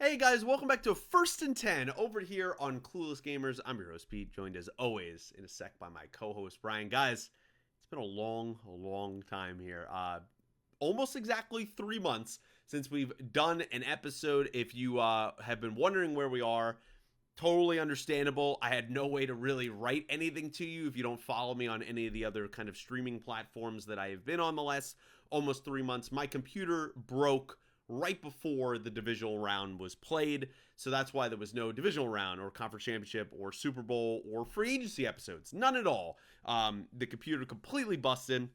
Hey guys, welcome back to First and 10 over here on Clueless Gamers. I'm your host Pete, joined as always in a sec by my co-host Brian. Guys, it's been a long time here. Almost exactly 3 months since we've done an episode. If you have been wondering where we are, totally understandable. I had no way to really write anything to you if you don't follow me on any of the other kind of streaming platforms that I have been on the last almost 3 months. My computer broke right before the divisional round was played, so that's why there was no divisional round or conference championship or Super Bowl or free agency episodes. None at all. The computer completely busted.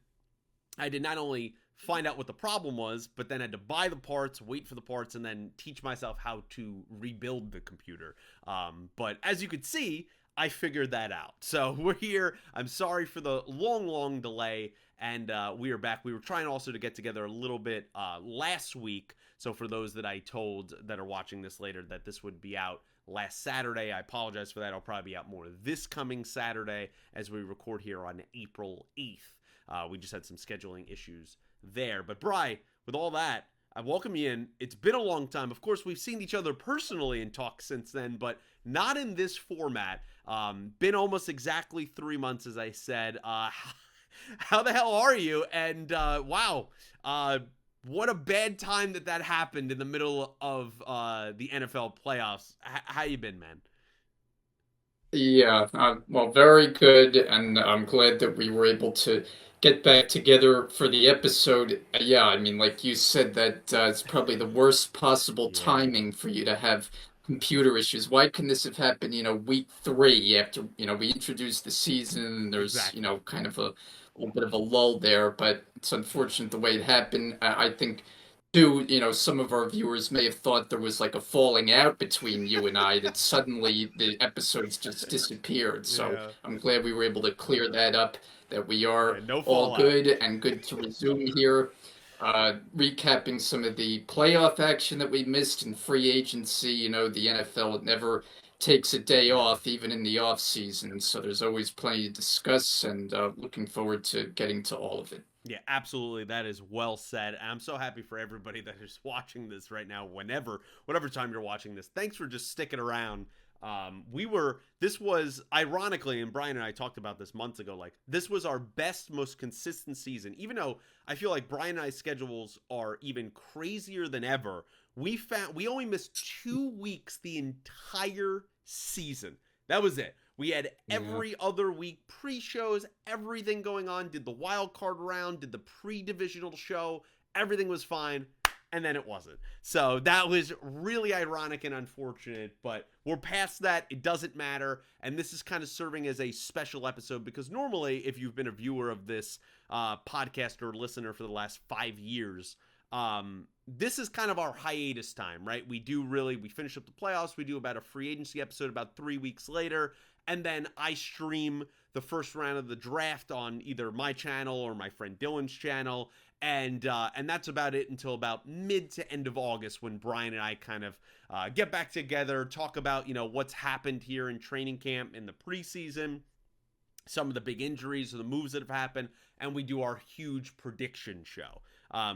I did not only find out what the problem was, but then had to buy the parts, wait for the parts, and then teach myself how to rebuild the computer. But as you could see, I figured that out. So we're here. I'm sorry for the long delay, and we are back. We were trying also to get together a little bit last week. So for those that I told that are watching this later that this would be out last Saturday, I apologize for that. I'll probably be out more this coming Saturday as we record here on April 8th. We just had some scheduling issues there. But Bri, with all that, I welcome you in. It's been a long time. Of course, we've seen each other personally and talked since then, but not in this format. Been almost exactly 3 months, as I said. How the hell are you? And wow, what a bad time that happened in the middle of the NFL playoffs. How you been, man? Yeah, well, very good, and I'm glad that we were able to get back together for the episode. Yeah, I mean, like you said, that it's probably the worst possible Yeah, timing for you to have computer issues. Why can this have happened, week three after, we introduced the season, and there's, exactly. kind of a little bit of a lull there, but it's unfortunate the way it happened. I think too, some of our viewers may have thought there was like a falling out between you and I, that suddenly the episodes just disappeared. So Yeah, I'm glad we were able to clear that up, that we yeah, are no all fallout. good and good to resume here. Recapping some of the playoff action that we missed in free agency. The NFL never takes a day Never. off, even in the off season. So there's always plenty to discuss, and looking forward to getting to all of it. Yeah, absolutely. That is well said. And I'm so happy for everybody that is watching this right now, whatever time you're watching this. Thanks for just sticking around. This was ironically, and Brian and I talked about this months ago, like this was our best, most consistent season. Even though I feel like Brian and I's schedules are even crazier than ever, we only missed 2 weeks the entire season. That was it. We had Yeah. every other week pre-shows, everything going on, did the wild card round, did the pre-divisional show, everything was fine, and then it wasn't. So that was really ironic and unfortunate, but we're past that. It doesn't matter, and this is kind of serving as a special episode because normally, if you've been a viewer of this podcast or listener for the last 5 years, this is kind of our hiatus time, right? We finish up the playoffs, we do about a free agency episode about 3 weeks later, and then I stream the first round of the draft on either my channel or my friend Dylan's channel, and that's about it until about mid to end of August when Brian and I kind of get back together, talk about what's happened here in training camp in the preseason, some of the big injuries or the moves that have happened, and we do our huge prediction show.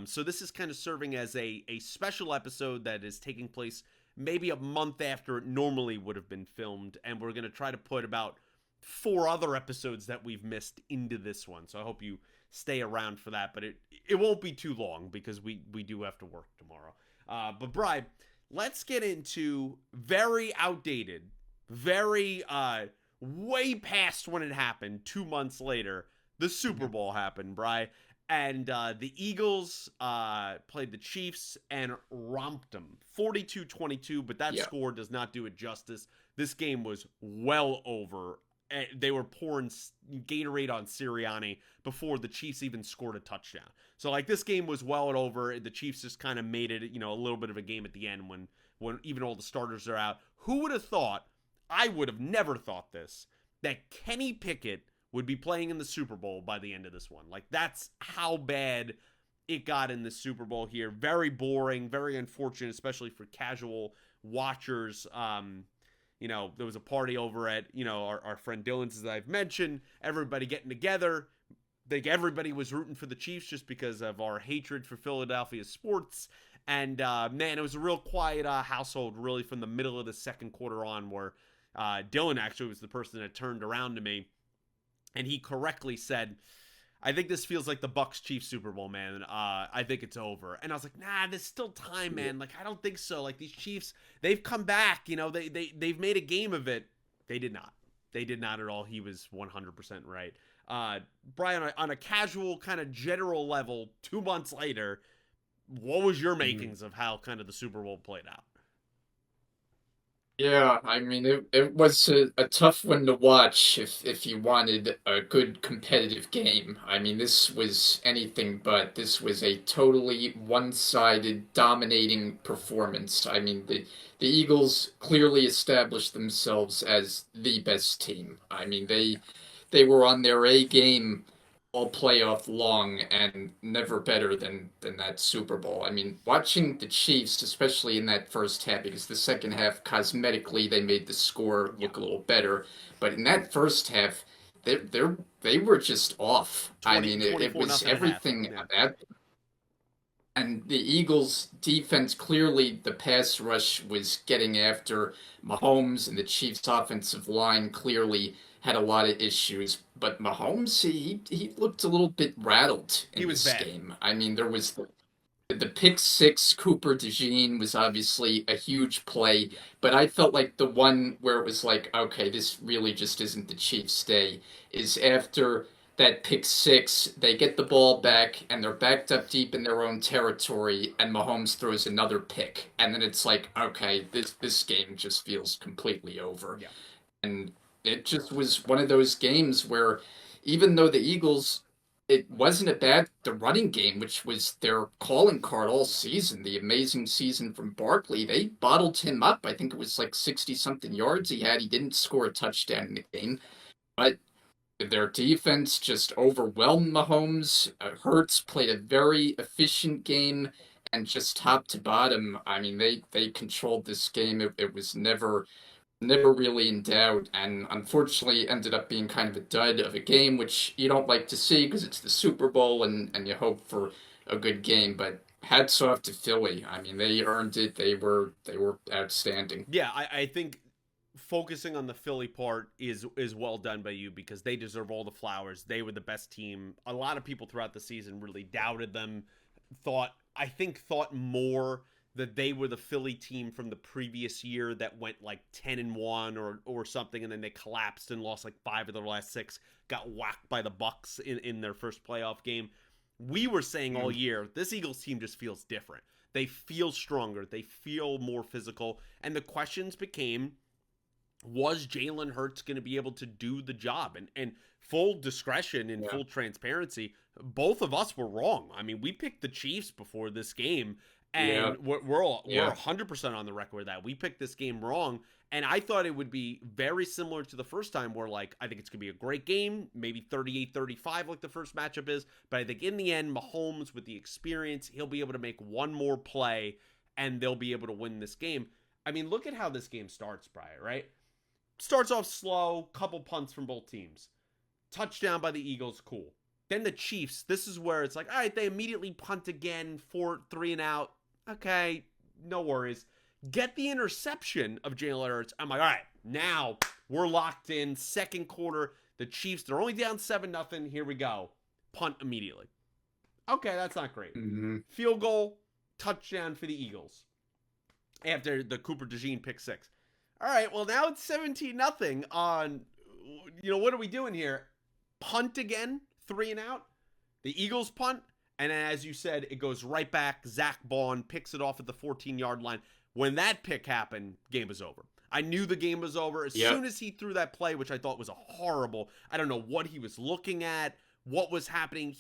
So this is kind of serving as a special episode that is taking place maybe a month after it normally would have been filmed, and we're going to try to put about 4 other episodes that we've missed into this one. So I hope you stay around for that, but it won't be too long because we do have to work tomorrow. But Bri, let's get into very outdated, very way past when it happened. 2 months later, the Super Yeah. Bowl happened, Bri. And the Eagles played the Chiefs and romped them 42-22, but that Yeah. score does not do it justice. This game was well over. They were pouring Gatorade on Sirianni before the Chiefs even scored a touchdown. So like this game was well over. The Chiefs just kind of made it, a little bit of a game at the end when even all the starters are out. Who would have thought? I would have never thought this, that Kenny Pickett would be playing in the Super Bowl by the end of this one. Like that's how bad it got in the Super Bowl here. Very boring, very unfortunate, especially for casual watchers. There was a party over at, our friend Dylan's, as I've mentioned, everybody getting together. I think everybody was rooting for the Chiefs just because of our hatred for Philadelphia sports. And man, it was a real quiet household, really, from the middle of the second quarter on, where Dylan actually was the person that turned around to me, and he correctly said, I think this feels like the Bucks Chiefs Super Bowl, man. I think it's over. And I was like, nah, there's still time, man. Like, I don't think so. Like, these Chiefs, they've come back. You know, they've made a game of it. They did not. They did not at all. He was 100% right. Brian, on a casual kind of general level, 2 months later, what was your makings of how kind of the Super Bowl played out? Yeah, I mean it was a tough one to watch if you wanted a good competitive game. I mean this was anything but. This was a totally one-sided dominating performance. I mean the Eagles clearly established themselves as the best team. I mean they were on their A game all playoff long and never better than that Super Bowl. I mean, watching the Chiefs, especially in that first half, because the second half, cosmetically, they made the score Yeah, look a little better. But in that first half, they were just off. I 20, mean, it 24 was nothing at half. everything Yeah. about. And the Eagles' defense, clearly the pass rush was getting after Mahomes, and the Chiefs' offensive line clearly had a lot of issues. But Mahomes, he looked a little bit rattled He in was this bad. game. I mean, there was the pick six. Cooper DeJean was obviously a huge play, Yeah. but I felt like the one where it was like, okay, this really just isn't the Chiefs' day, is after that pick six, they get the ball back and they're backed up deep in their own territory, and Mahomes throws another pick, and then it's like, okay, this game just feels completely over, Yeah. and it just was one of those games where even though the Eagles, it wasn't a bad the running game, which was their calling card all Yeah. season, the amazing season from Barkley, they bottled him up. I think it was like 60 something yards he had. He didn't score a touchdown in the game, but their defense just overwhelmed Mahomes. Hurts played a very efficient game, and just top to bottom, I mean, they controlled this game. It was never really in doubt, and unfortunately ended up being kind of a dud of a game, which you don't like to see because it's the Super Bowl and you hope for a good game. But hats off to Philly. I mean, they earned it. They were outstanding. Yeah, I think focusing on the Philly part is well done by you because they deserve all the flowers. They were the best team. A lot of people throughout the season really doubted them. Thought more that they were the Philly team from the previous year that went like 10-1 or something, and then they collapsed and lost like 5 of their last 6, got whacked by the Bucks in their first playoff game. We were saying all Mm. year, this Eagles team just feels different. They feel stronger, they feel more physical, and the questions became, was Jalen Hurts going to be able to do the job? And full discretion and Yeah. full transparency, both of us were wrong. I mean, we picked the Chiefs before this game, Yeah. and we're Yeah. 100% on the record with that. We picked this game wrong, and I thought it would be very similar to the first time where, like, I think it's going to be a great game, maybe 38-35 like the first matchup is, but I think in the end, Mahomes, with the experience, he'll be able to make one more play, and they'll be able to win this game. I mean, look at how this game starts, Brian, right? Starts off slow, couple punts from both teams. Touchdown by the Eagles, cool. Then the Chiefs, this is where it's like, all right, they immediately punt again, 3 and out. Okay, no worries. Get the interception of Jalen Hurts. I'm like, all right, now we're locked in. Second quarter, the Chiefs, they're only down 7-0. Here we go. Punt immediately. Okay, that's not great. Hmm. Field goal, touchdown for the Eagles after the Cooper DeJean pick 6. All right, well, now it's 17-0 on, what are we doing here? Punt again, 3 and out. The Eagles punt, and as you said, it goes right back. Zach Bond picks it off at the 14-yard line. When that pick happened, game was over. I knew the game was over as Yep. soon as he threw that play, which I thought was a horrible. I don't know what he was looking at, what was happening.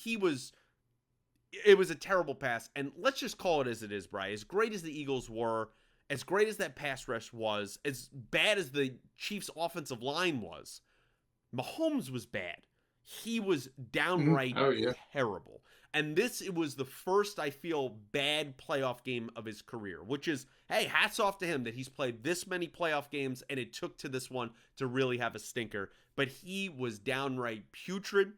It was a terrible pass. And let's just call it as it is, Bry. As great as the Eagles were, as great as that pass rush was, as bad as the Chiefs' offensive line was, Mahomes was bad. He was downright Oh yeah. terrible. And it was the first, I feel, bad playoff game of his career, which is, hey, hats off to him that he's played this many playoff games and it took to this one to really have a stinker. But he was downright putrid.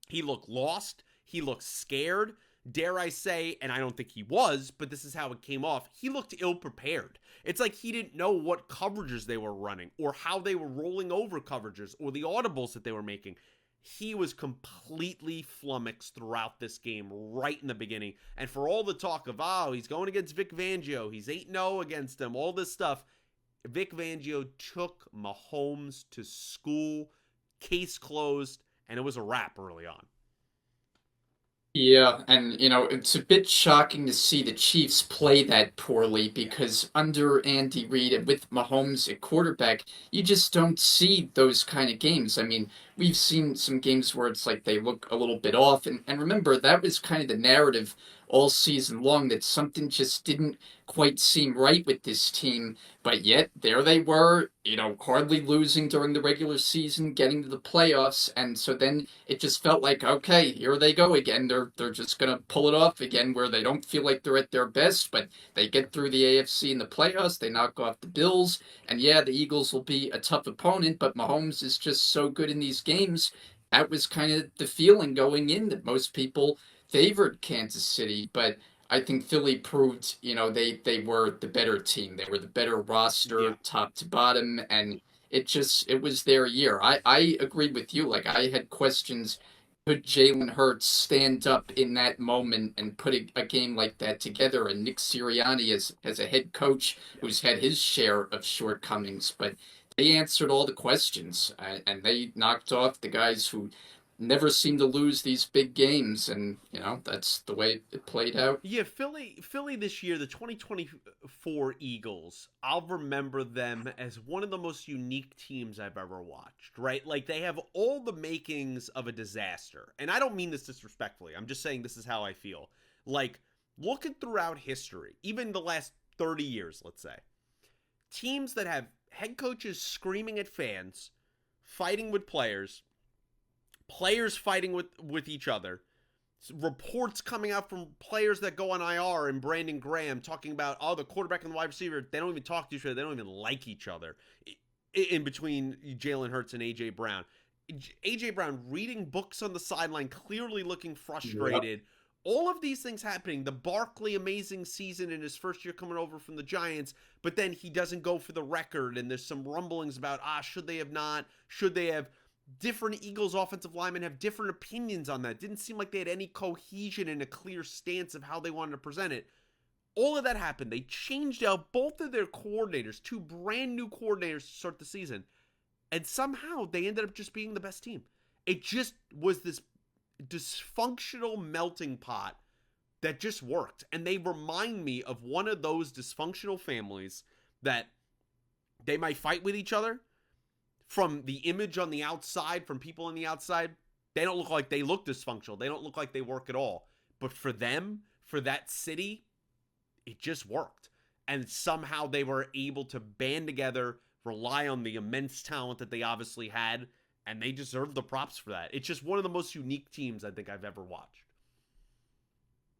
He looked lost. He looked scared. dare I say, and I don't think he was, but this is how it came off, he looked ill prepared. It's like he didn't know what coverages they were running or how they were rolling over coverages or the audibles that they were making. He was completely flummoxed throughout this game right in the beginning. And for all the talk of, oh, he's going against Vic Fangio, he's 8-0 against him, all this stuff, Vic Fangio took Mahomes to school, case closed, and it was a wrap early on. Yeah, and it's a bit shocking to see the Chiefs play that poorly Yeah. because under Andy Reid and with Mahomes at quarterback, you just don't see those kind of games. I mean, we've seen some games where it's like they look a little bit off, and remember, that was kind of the narrative all season long that something just didn't quite seem right with this team, but yet there they were, hardly losing during the regular season, getting to the playoffs, and so then it just felt like, okay, here they go again. They're just gonna pull it off again, where they don't feel like they're at their best, but they get through the AFC in the playoffs. They knock off the Bills, and yeah, the Eagles will be a tough opponent, but Mahomes is just so good in these games. That was kind of the feeling going in, that most people favored Kansas City, but I think Philly proved, they were the better team. They were the better Yeah. roster, top to bottom, and it was their year. I agree with you. Like, I had questions. Could Jalen Hurts stand up in that moment and put a game like that together? And Nick Sirianni, as a head coach Yeah. who's had his share of shortcomings, but they answered all the questions, and they knocked off the guys who never seem to lose these big games, and that's the way it played out. Yeah, Philly this year, the 2024 Eagles, I'll remember them as one of the most unique teams I've ever watched, right? Like they have all the makings of a disaster. And I don't mean this disrespectfully. I'm just saying this is how I feel. Like looking throughout history, even the last 30 years, let's say, teams that have head coaches screaming at fans, fighting with players, players fighting with each other, reports coming out from players that go on IR and Brandon Graham talking about, oh, the quarterback and the wide receiver, they don't even talk to each other. They don't even like each other in between Jalen Hurts and A.J. Brown. A.J. Brown reading books on the sideline, clearly looking Yep. frustrated. All of these things happening. The Barkley amazing season in his first year coming over from the Giants, but then he doesn't go for the record, and there's some rumblings about, should they have not? Should they have? Different Eagles offensive linemen have different opinions on that. Didn't seem like they had any cohesion and a clear stance of how they wanted to present it. All of that happened. They changed out both of their coordinators, two brand new coordinators to start the season, and somehow they ended up just being the best team. It just was this dysfunctional melting pot that just worked. And they remind me of one of those dysfunctional families that they might fight with each other, from the image on the outside, from people on the outside, they don't look like they look dysfunctional. They don't look like they work at all. But for them, for that city, it just worked. And somehow they were able to band together, rely on the immense talent that they obviously had, and they deserve the props for that. It's just one of the most unique teams I think I've ever watched.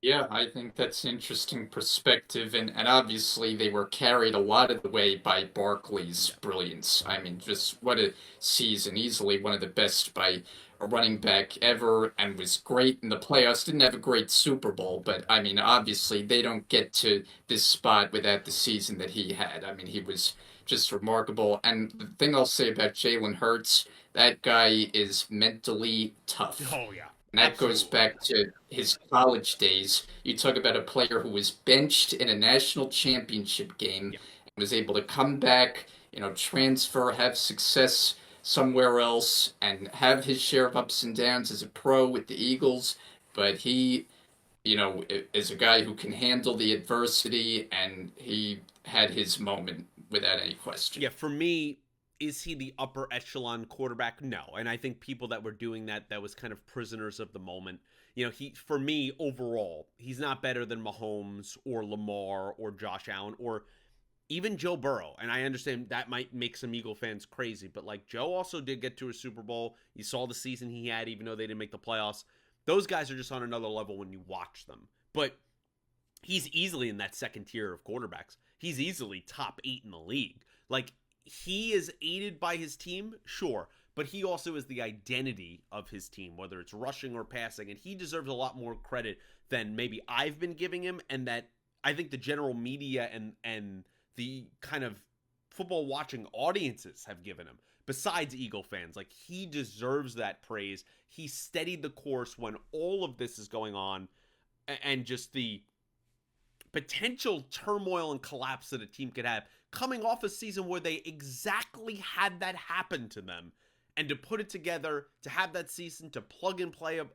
Yeah, I think that's an interesting perspective, and obviously they were carried a lot of the way by Barkley's Yeah. brilliance. I mean, just what a season! Easily one of the best by a running back ever, and was great in the playoffs. Didn't have a great Super Bowl, but I mean, obviously they don't get to this spot without the season that he had. I mean, he was just remarkable. And the thing I'll say about Jalen Hurts, that guy is mentally tough. Oh, yeah. And that goes Absolutely. back to his college days. You talk about a player who was benched in a national championship game Yeah. and was able to come back, transfer, have success somewhere else, and have his share of ups and downs as a pro with the Eagles. But he, is a guy who can handle the adversity, and he had his moment without any question. Yeah, for me, is he the upper echelon quarterback? No. And I think people that were doing that was kind of prisoners of the moment. He, for me overall, he's not better than Mahomes or Lamar or Josh Allen or even Joe Burrow. And I understand that might make some Eagle fans crazy, but like Joe also did get to a Super Bowl. You saw the season he had, even though they didn't make the playoffs. Those guys are just on another level when you watch them. But he's easily in that second tier of quarterbacks. He's easily top 8 in the league. Like, he is aided by his team, sure, but he also is the identity of his team, whether it's rushing or passing, and he deserves a lot more credit than maybe I've been giving him, and that I think the general media and the kind of football watching audiences have given him. Besides Eagle fans, like, he deserves that praise. He steadied the course when all of this is going on, and just the potential turmoil and collapse that a team could have coming off a season where they exactly had that happen to them, and to put it together, to have that season, to plug and play an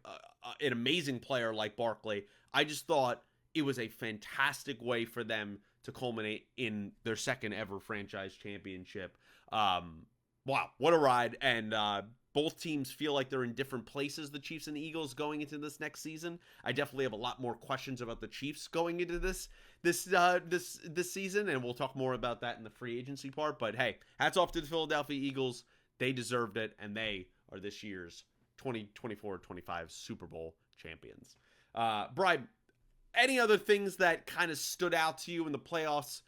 amazing player like Barkley. I just thought it was a fantastic way for them to culminate in their second ever franchise championship. Wow, what a ride. And both teams feel like they're in different places, the Chiefs and the Eagles, going into this next season. I definitely have a lot more questions about the Chiefs going into this season, and we'll talk more about that in the free agency part. But hey, hats off to the Philadelphia Eagles. They deserved it, and they are this year's 2024-25 Super Bowl champions. Brian, any other things that kind of stood out to you in the playoffs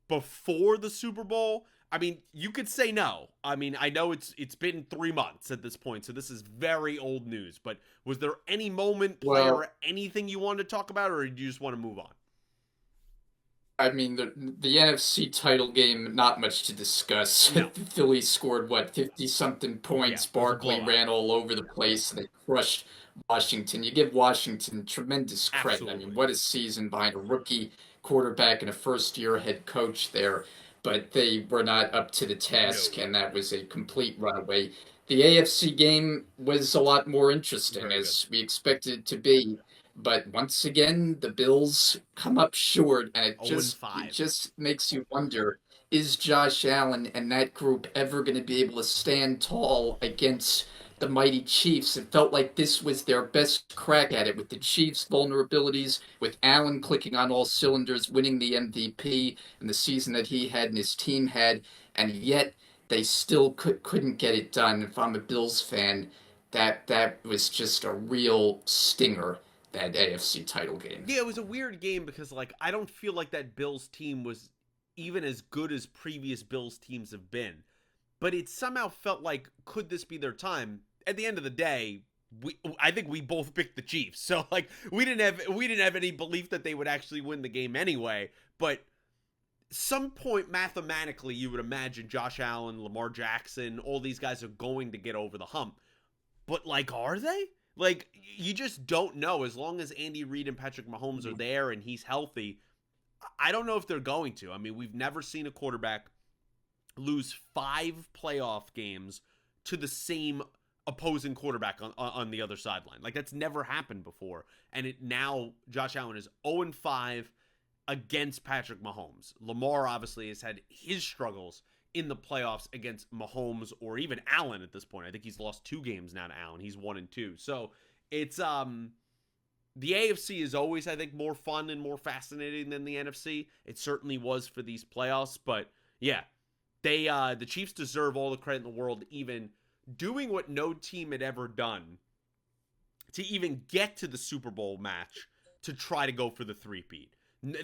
before the Super Bowl? I mean, you could say no. I mean, I know it's been 3 months at this point, so this is very old news. But was there any moment, player, Well, anything you wanted to talk about, or do you just want to move on? I mean, the NFC title game, not much to discuss. No. The Phillies scored, what, 50-something Yeah, points. it was a Barkley blowout. ran all over the place. They crushed Washington. You give Washington tremendous credit. I mean, Absolutely. what a season behind a rookie quarterback and a first-year head coach there. But they were not up to the task, No. and that was a complete runaway. The AFC game was a lot more interesting, Very good. as we expected it to be. But once again, the Bills come up short, and it 0 and just it 5. just makes you wonder, is Josh Allen and that group ever going to be able to stand tall against the mighty Chiefs? It felt like this was their best crack at it, with the Chiefs' vulnerabilities, with Allen clicking on all cylinders, winning the MVP and the season that he had and his team had, and yet they still couldn't get it done. If I'm a Bills fan, that was just a real stinger, that AFC title game. Yeah, it was a weird game because, like, I don't feel like that Bills team was even as good as previous Bills teams have been. But it somehow felt like, could this be their time? At the end of the day, I think we both picked the Chiefs. So, like, we didn't have any belief that they would actually win the game anyway. But some point mathematically, you would imagine Josh Allen, Lamar Jackson, all these guys are going to get over the hump. But, like, are they? Like, you just don't know. As long as Andy Reid and Patrick Mahomes are there and he's healthy, I don't know if they're going to. I mean, we've never seen a quarterback lose 5 playoff games to the same opposing quarterback on the other sideline. Like, that's never happened before. And it now, Josh Allen is 0-5 against Patrick Mahomes. Lamar obviously has had his struggles in the playoffs against Mahomes or even Allen at this point. I think he's lost 2 games now to Allen. He's 1-2. So it's the AFC is always, I think, more fun and more fascinating than the NFC. It certainly was for these playoffs, but yeah, the Chiefs deserve all the credit in the world, even doing what no team had ever done to even get to the Super Bowl match to try to go for the three-peat.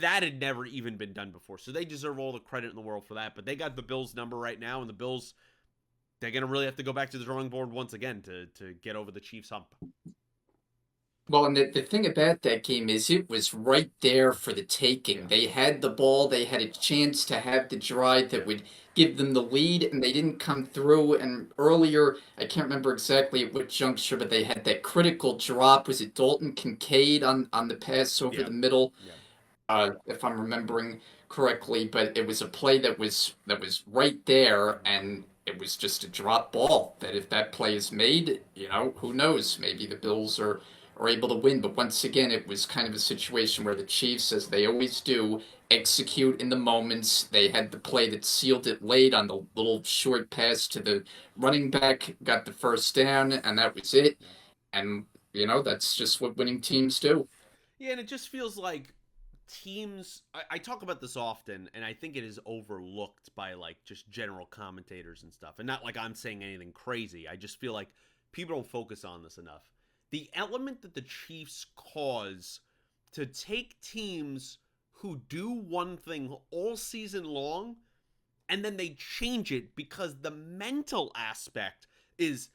That had never even been done before. So they deserve all the credit in the world for that. But they got the Bills number right now, and the Bills, they're going to really have to go back to the drawing board once again to get over the Chiefs hump. Well, and the thing about that game is it was right there for the taking. Yeah. They had the ball, they had a chance to have the drive Yeah. that would give them the lead, and they didn't come through. And earlier, I can't remember exactly at what juncture, but they had that critical drop. Was it Dalton Kincaid on the pass over Yeah. the middle? Yeah. If I'm remembering correctly, but it was a play that was right there, and it was just a drop ball. That if that play is made, who knows? Maybe the Bills are able to win. But once again, it was kind of a situation where the Chiefs, as they always do, execute in the moments. They had the play that sealed it late on the little short pass to the running back, got the first down, and that was it. Yeah. And that's just what winning teams do. Yeah, and it just feels like teams. I talk about this often, and I think it is overlooked by, like, just general commentators and stuff. And not like I'm saying anything crazy. I just feel like people don't focus on this enough. The element that the Chiefs cause to take teams who do one thing all season long and then they change it because the mental aspect is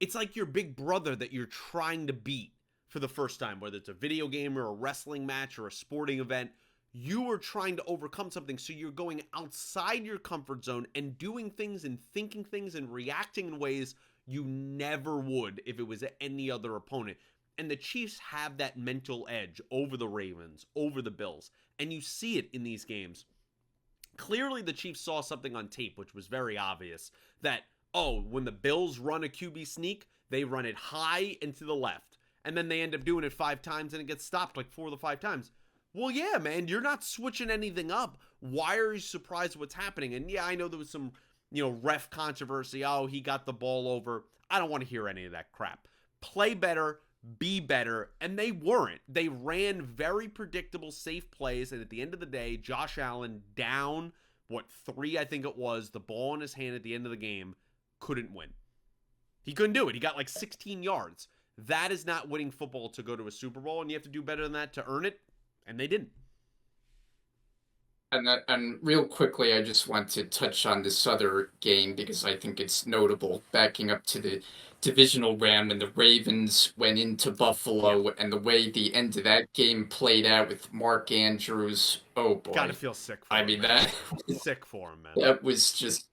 it's like your big brother that you're trying to beat for the first time, whether it's a video game or a wrestling match or a sporting event. You are trying to overcome something, so you're going outside your comfort zone and doing things and thinking things and reacting in ways you never would if it was any other opponent. And the Chiefs have that mental edge over the Ravens, over the Bills, and you see it in these games. Clearly, the Chiefs saw something on tape, which was very obvious, that, oh, when the Bills run a QB sneak, they run it high and to the left. And then they end up doing it 5 times and it gets stopped like 4 of the 5 times. Well, yeah, man, you're not switching anything up. Why are you surprised what's happening? And yeah, I know there was some, ref controversy. Oh, he got the ball over. I don't want to hear any of that crap. Play better, be better, and they weren't. They ran very predictable, safe plays, and at the end of the day, Josh Allen down, 3, I think it was, the ball in his hand at the end of the game, couldn't win. He couldn't do it. He got like 16 yards. That is not winning football to go to a Super Bowl, and you have to do better than that to earn it. And they didn't. And real quickly, I just want to touch on this other game because I think it's notable. Backing up to the divisional round, and the Ravens went into Buffalo, and the way the end of that game played out with Mark Andrews. Oh boy, gotta feel sick for him. I mean, that sick for him, man. That was just.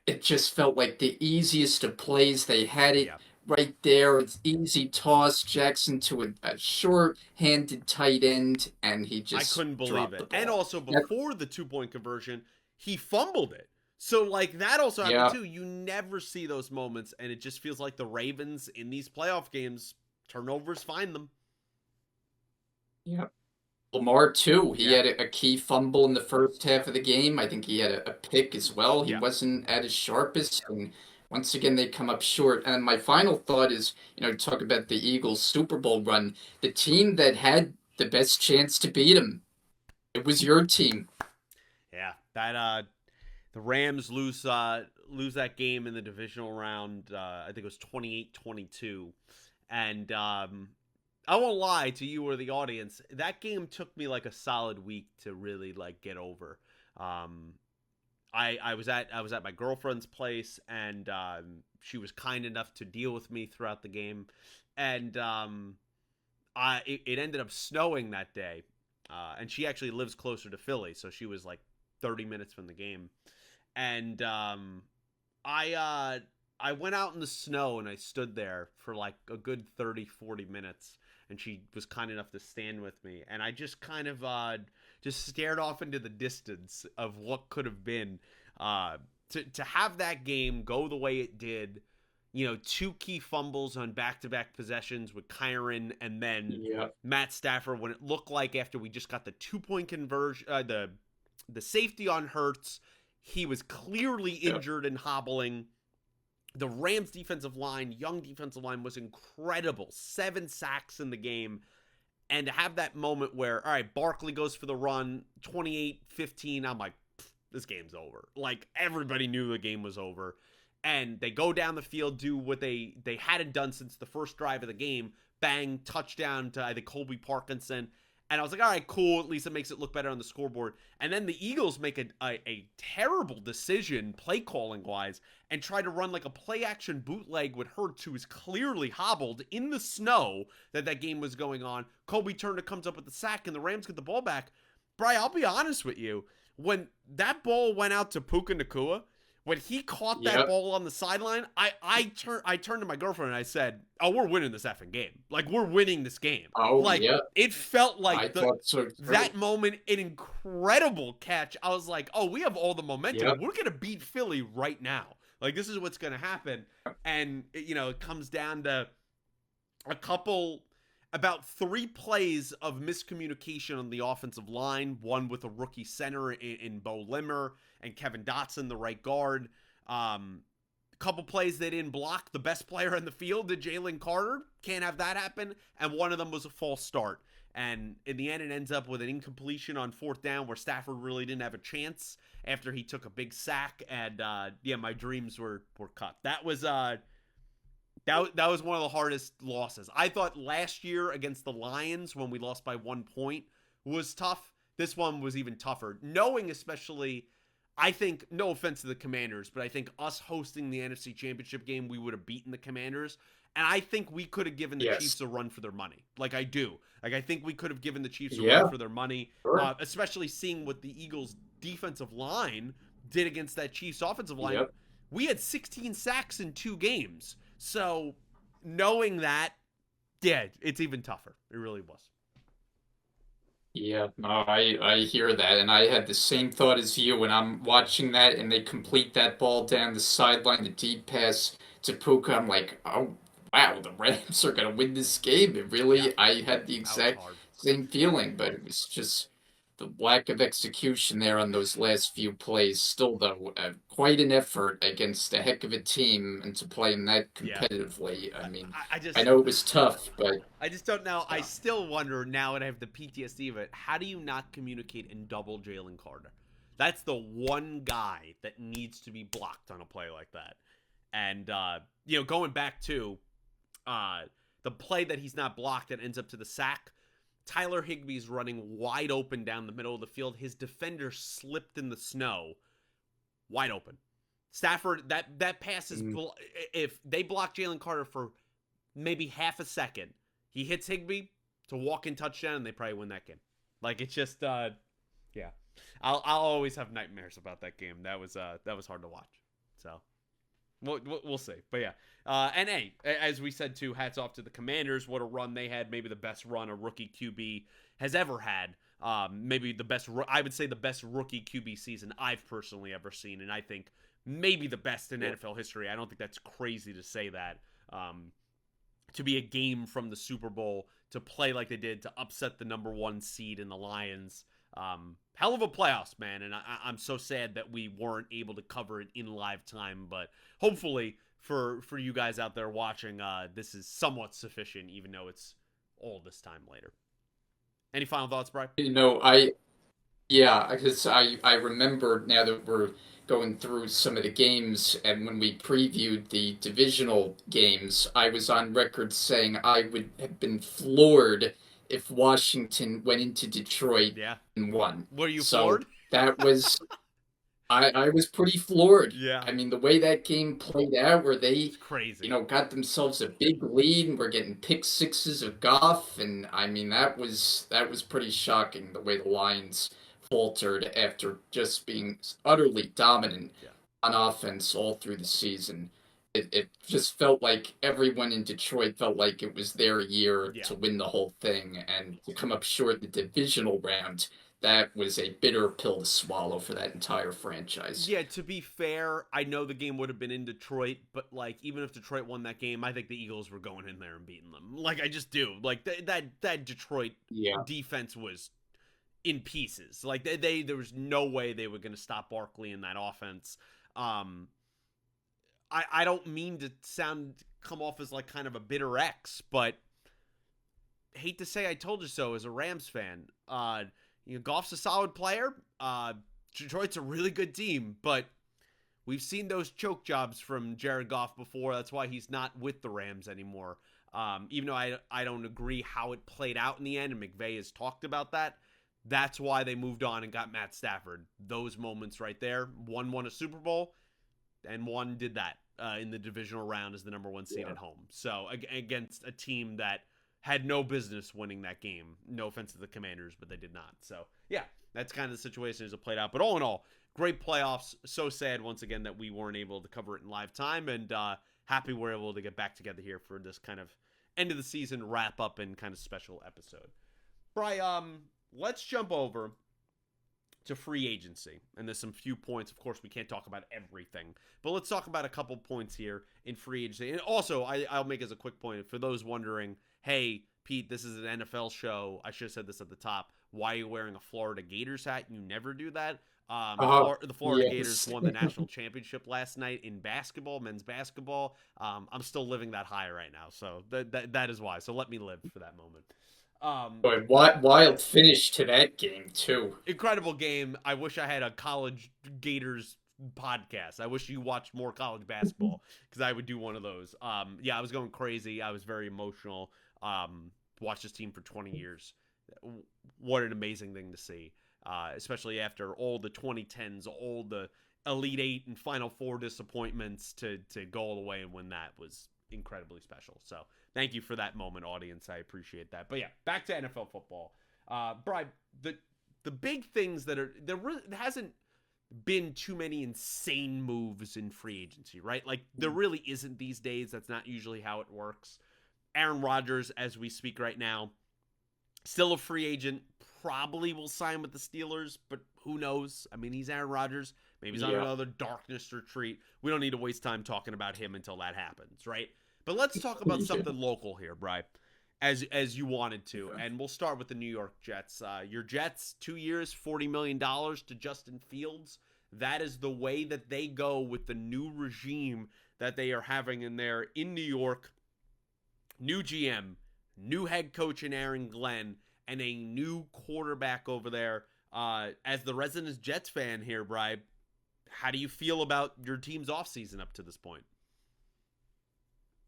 It just felt like the easiest of plays. They had it. Yeah. Right there, it's easy toss Jackson to a short-handed tight end, and he just I couldn't believe it. And also, before the 2-point conversion, he fumbled it. So, like, that also happened too. You never see those moments, and it just feels like the Ravens in these playoff games, turnovers find them. Yeah. Lamar, too. He had a key fumble in the first half of the game. I think he had a pick as well. He wasn't at his sharpest, and once again, they come up short. And my final thought is, talk about the Eagles Super Bowl run. The team that had the best chance to beat them, it was your team. Yeah, that the Rams lose that game in the divisional round. I think it was 28-22. And I won't lie to you or the audience, that game took me like a solid week to really like get over. I was at my girlfriend's place, and she was kind enough to deal with me throughout the game, and it ended up snowing that day, and she actually lives closer to Philly, so she was like 30 minutes from the game, and I went out in the snow and I stood there for like a good 30-40 minutes, and she was kind enough to stand with me, and I just kind of just stared off into the distance of what could have been. To have that game go the way it did, 2 key fumbles on back-to-back possessions with Kyron, and then Matt Stafford, when it looked like after we just got the 2-point conversion, the safety on Hurts, he was clearly injured and hobbling. The Rams defensive line, young defensive line, was incredible. 7 sacks in the game. And to have that moment where, all right, Barkley goes for the run, 28-15, I'm like, this game's over. Like, everybody knew the game was over. And they go down the field, do what they hadn't done since the first drive of the game. Bang, touchdown to, I think, Colby Parkinson. And I was like, all right, cool. At least it makes it look better on the scoreboard. And then the Eagles make a terrible decision, play calling wise, and try to run like a play action bootleg with Hurts, who is clearly hobbled in the snow that game was going on. Colby Turner comes up with the sack, and the Rams get the ball back. Brian, I'll be honest with you. When that ball went out to Puka Nacua, when he caught that ball on the sideline, I turned to my girlfriend and I said, "Oh, we're winning this effing game. Like, we're winning this game." Oh, like, it felt like so that moment, an incredible catch. I was like, "Oh, we have all the momentum. Yep. We're gonna beat Philly right now. Like, this is what's gonna happen." And it comes down to about 3 plays of miscommunication on the offensive line, one with a rookie center in Bo Limmer and Kevin Dotson, the right guard. A couple plays they didn't block the best player in the field, did Jalen Carter. Can't have that happen. And one of them was a false start. And in the end, it ends up with an incompletion on 4th down where Stafford really didn't have a chance after he took a big sack. And, my dreams were cut. That was That was one of the hardest losses. I thought last year against the Lions, when we lost by 1 point, was tough. This one was even tougher. Knowing especially I think, no offense to the Commanders, but I think us hosting the NFC Championship game, we would have beaten the Commanders. And I think we could have given the Yes. Chiefs a run for their money. Like, I do. Like, I think we could have given the Chiefs a run Yeah. for their money, Sure. especially seeing what the Eagles' defensive line did against that Chiefs' offensive line. Yep. We had 16 sacks in 2 games. So, knowing that, yeah, it's even tougher. It really was. Yeah, no, I hear that, and I had the same thought as you when I'm watching that, and they complete that ball down the sideline, the deep pass to Puka. I'm like, oh wow, the Rams are gonna win this game. It Yeah, really, I had the that was exact hard. same feeling, but it was just the lack of execution there on those last few plays. Still, though, quite an effort against a heck of a team, and to play them that Yeah. competitively. I mean, I I just know it was tough, but I just don't know. I yeah. still wonder now that I have the PTSD of it. How do you not communicate and double Jalen Carter? That's the one guy that needs to be blocked on a play like that. And going back to uh, the play that he's not blocked that ends up to the sack. Tyler Higbee's running wide open down the middle of the field. His defender slipped in the snow, wide open. Stafford, that pass is Mm. if they block Jalen Carter for maybe half a second, he hits Higbee to walk in touchdown, and they probably win that game. Like it's just, yeah. I'll always have nightmares about that game. That was hard to watch. So we'll see. But yeah, and hey, as we said too, hats off to the Commanders. What a run they had. Maybe the best run a rookie QB has ever had. Maybe the best. I would say the best rookie QB season I've personally ever seen, and I think maybe the best in NFL history. I don't think that's crazy to say that. To be a game from the Super Bowl, to play like they did, to upset the number 1 seed in the Lions. Hell of a playoffs, man. And I'm so sad that we weren't able to cover it in live time. But hopefully for you guys out there watching, this is somewhat sufficient, even though it's all this time later. Any final thoughts, Brian? You know, I Yeah, because I remember now that we're going through some of the games, and when we previewed the divisional games, I was on record saying I would have been floored if Washington went into Detroit Yeah. and won. Were you So floored? that was I was pretty floored. Yeah. I mean, the way that game played out, where It's they, crazy. got themselves a big lead and were getting pick sixes of Goff, and I mean that was pretty shocking the way the Lions faltered after just being utterly dominant Yeah. on offense all through the season. It just felt like everyone in Detroit felt like it was their year Yeah. to win the whole thing, and to come up short in the divisional round, that was a bitter pill to swallow for that entire franchise. Yeah, to be fair, I know the game would have been in Detroit, but like even if Detroit won that game, I think the Eagles were going in there and beating them. Like I just do. Like that Detroit Yeah. defense was in pieces. Like they there was no way they were going to stop Barkley in that offense. Um I don't mean to come off as like kind of a bitter X, but hate to say I told you so as a Rams fan. Goff's a solid player. Detroit's a really good team, but we've seen those choke jobs from Jared Goff before. That's why he's not with the Rams anymore. Even though I don't agree how it played out in the end, and McVay has talked about that. That's why they moved on and got Matt Stafford. Those moments right there. One won a Super Bowl, and one did that in the divisional round as the number 1 seed at home. So against a team that had no business winning that game. No offense to the Commanders, but they did not. So yeah, that's kind of the situation as it played out. But all in all, great playoffs. So sad once again that we weren't able to cover it in live time, and happy we're able to get back together here for this kind of end of the season wrap up and kind of special episode. Brian, let's jump over to free agency. And there's some few points. Of course, we can't talk about everything, but let's talk about a couple points here in free agency. And also, I'll make as a quick point for those wondering, hey, Pete, this is an NFL show. I should have said this at the top. Why are you wearing a Florida Gators hat? You never do that. The Florida Gators Yes. won the national championship last night in basketball, men's basketball. I'm still living that high right now, so that is why. So let me live for that moment. Boy, wild finish to that game too. Incredible game. I wish I had a college Gators podcast. I wish you watched more college basketball because I would do one of those. Yeah, I was going crazy. I was very emotional. Watched this team for 20 years. What an amazing thing to see. especially after all the 2010s, all the Elite Eight and Final Four disappointments. To go all the way and win that was incredibly special. So thank you for that moment, audience. I appreciate that. But yeah, back to NFL football. Brian, the big things that are there hasn't been too many insane moves in free agency, right? Like there really isn't these days. That's not usually how it works. Aaron Rodgers, as we speak right now, still a free agent, probably will sign with the Steelers, but who knows? I mean, he's Aaron Rodgers. Maybe he's on another darkness retreat. We don't need to waste time talking about him until that happens, right? But let's talk about something local here, Bri, as you wanted to. And we'll start with the New York Jets. Your Jets, 2 years, $40 million to Justin Fields. That is the way that they go with the new regime that they are having in there in New York. New GM, new head coach in Aaron Glenn, and a new quarterback over there. As the resident Jets fan here, Bri, how do you feel about your team's offseason up to this point?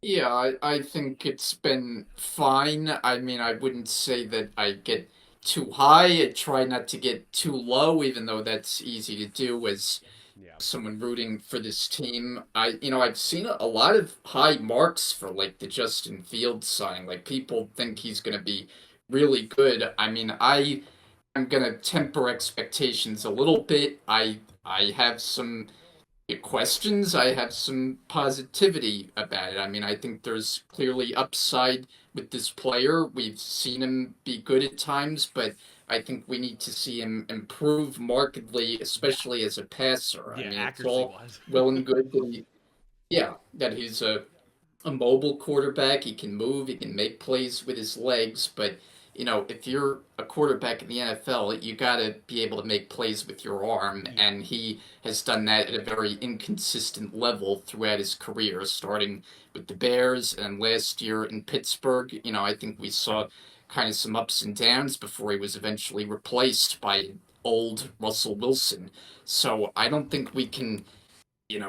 Yeah, I think it's been fine. I mean, I wouldn't say that I get too high. I try not to get too low, even though that's easy to do as Yeah. someone rooting for this team. I've seen a lot of high marks for like the Justin Fields signing. Like people think he's going to be really good. I mean, I'm going to temper expectations a little bit. I have some questions. I have some positivity about it. I mean, I think there's clearly upside with this player. We've seen him be good at times, but I think we need to see him improve markedly, Yeah. especially as a passer. I Yeah, mean, it's accuracy all wise. well and good that that he's a mobile quarterback. He can move, he can make plays with his legs, but if you're a quarterback in the NFL, you got to be able to make plays with your arm, Yeah. and he has done that at a very inconsistent level throughout his career, starting with the Bears and last year in Pittsburgh. I think we saw kind of some ups and downs before he was eventually replaced by old Russell Wilson. So I don't think we can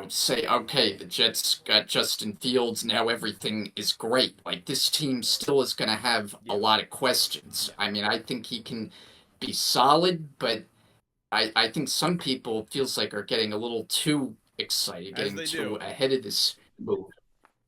say, okay, the Jets got Justin Fields, now everything is great. Like, this team still is going to have a Yeah. lot of questions. Yeah. I mean, I think he can be solid, but I think some people feels like are getting a little too excited, As getting they too do. ahead of this move.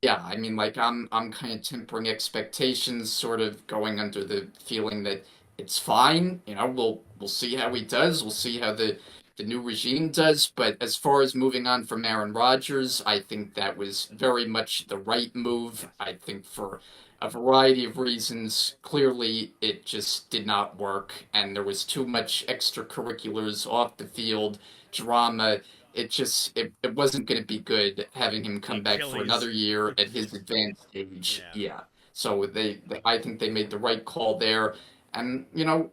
Yeah, I mean, like I'm kind of tempering expectations, sort of going under the feeling that it's fine. We'll see how he does. We'll see how the new regime does. But as far as moving on from Aaron Rodgers, I think that was very much the right move. Yes. I think for a variety of reasons, clearly it just did not work, and there was too much extracurriculars off the field, drama. It wasn't going to be good having him The come back for Achilles. another year at his advanced age. Yeah. Yeah. So I think they made the right call there. And,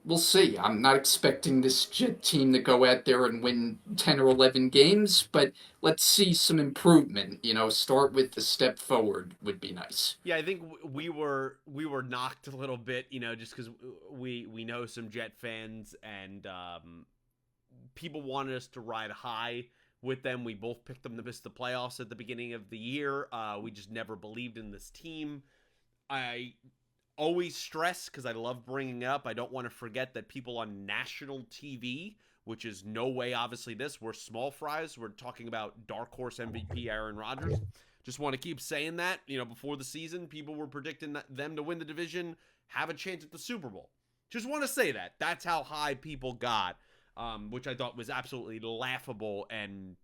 we'll see. I'm not expecting this Jet team to go out there and win 10 or 11 games, but let's see some improvement. Start with a step forward would be nice. Yeah, I think we were knocked a little bit, just because we know some Jet fans, and people wanted us to ride high with them. We both picked them to miss the playoffs at the beginning of the year. We just never believed in this team. I always stress, because I love bringing it up, I don't want to forget that people on national TV, which is no way obviously this, we're small fries. We're talking about dark horse MVP Aaron Rodgers. Just want to keep saying that. Before the season, people were predicting them to win the division, have a chance at the Super Bowl. Just want to say that. That's how high people got, which I thought was absolutely laughable and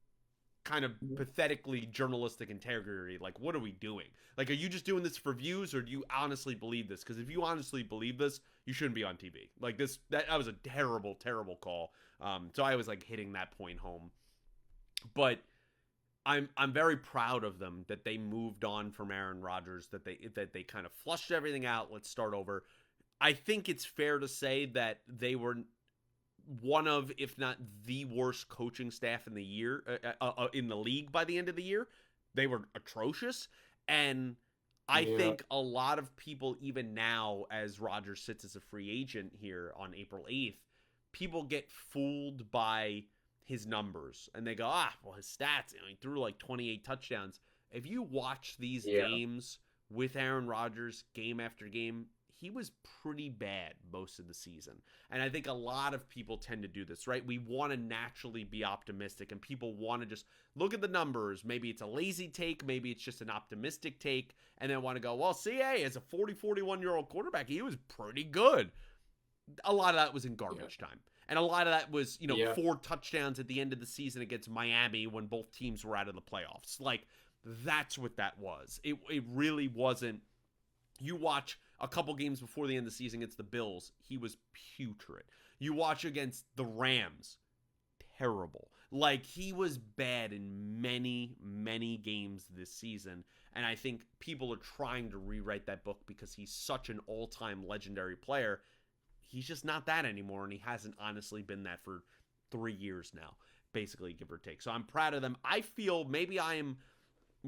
kind of pathetically journalistic integrity. Like, what are we doing? Like, are you just doing this for views, or do you honestly believe this? Because if you honestly believe this, you shouldn't be on TV. Like, that was a terrible, terrible call. So I was like hitting that point home. But I'm very proud of them that they moved on from Aaron Rodgers, that they kind of flushed everything out. Let's start over. I think it's fair to say that they were one of, if not the worst coaching staff in the year, in the league by the end of the year. They were atrocious, and I Yeah. think a lot of people, even now, as Rodgers sits as a free agent here on April 8th, people get fooled by his numbers, and they go, well, his stats, he threw like 28 touchdowns. If you watch these Yeah. games with Aaron Rodgers, game after game, he was pretty bad most of the season. And I think a lot of people tend to do this, right? We want to naturally be optimistic, and people want to just look at the numbers. Maybe it's a lazy take, maybe it's just an optimistic take, and then want to go, well, CA as a 41-year-old quarterback, he was pretty good. A lot of that was in garbage time. And a lot of that was, 4 touchdowns at the end of the season against Miami when both teams were out of the playoffs. Like, that's what that was. It really wasn't. You watch a couple games before the end of the season against the Bills, he was putrid. You watch against the Rams, terrible. Like, he was bad in many, many games this season. And I think people are trying to rewrite that book because he's such an all-time legendary player. He's just not that anymore, and he hasn't honestly been that for 3 years now, basically, give or take. So I'm proud of them. I feel maybe I am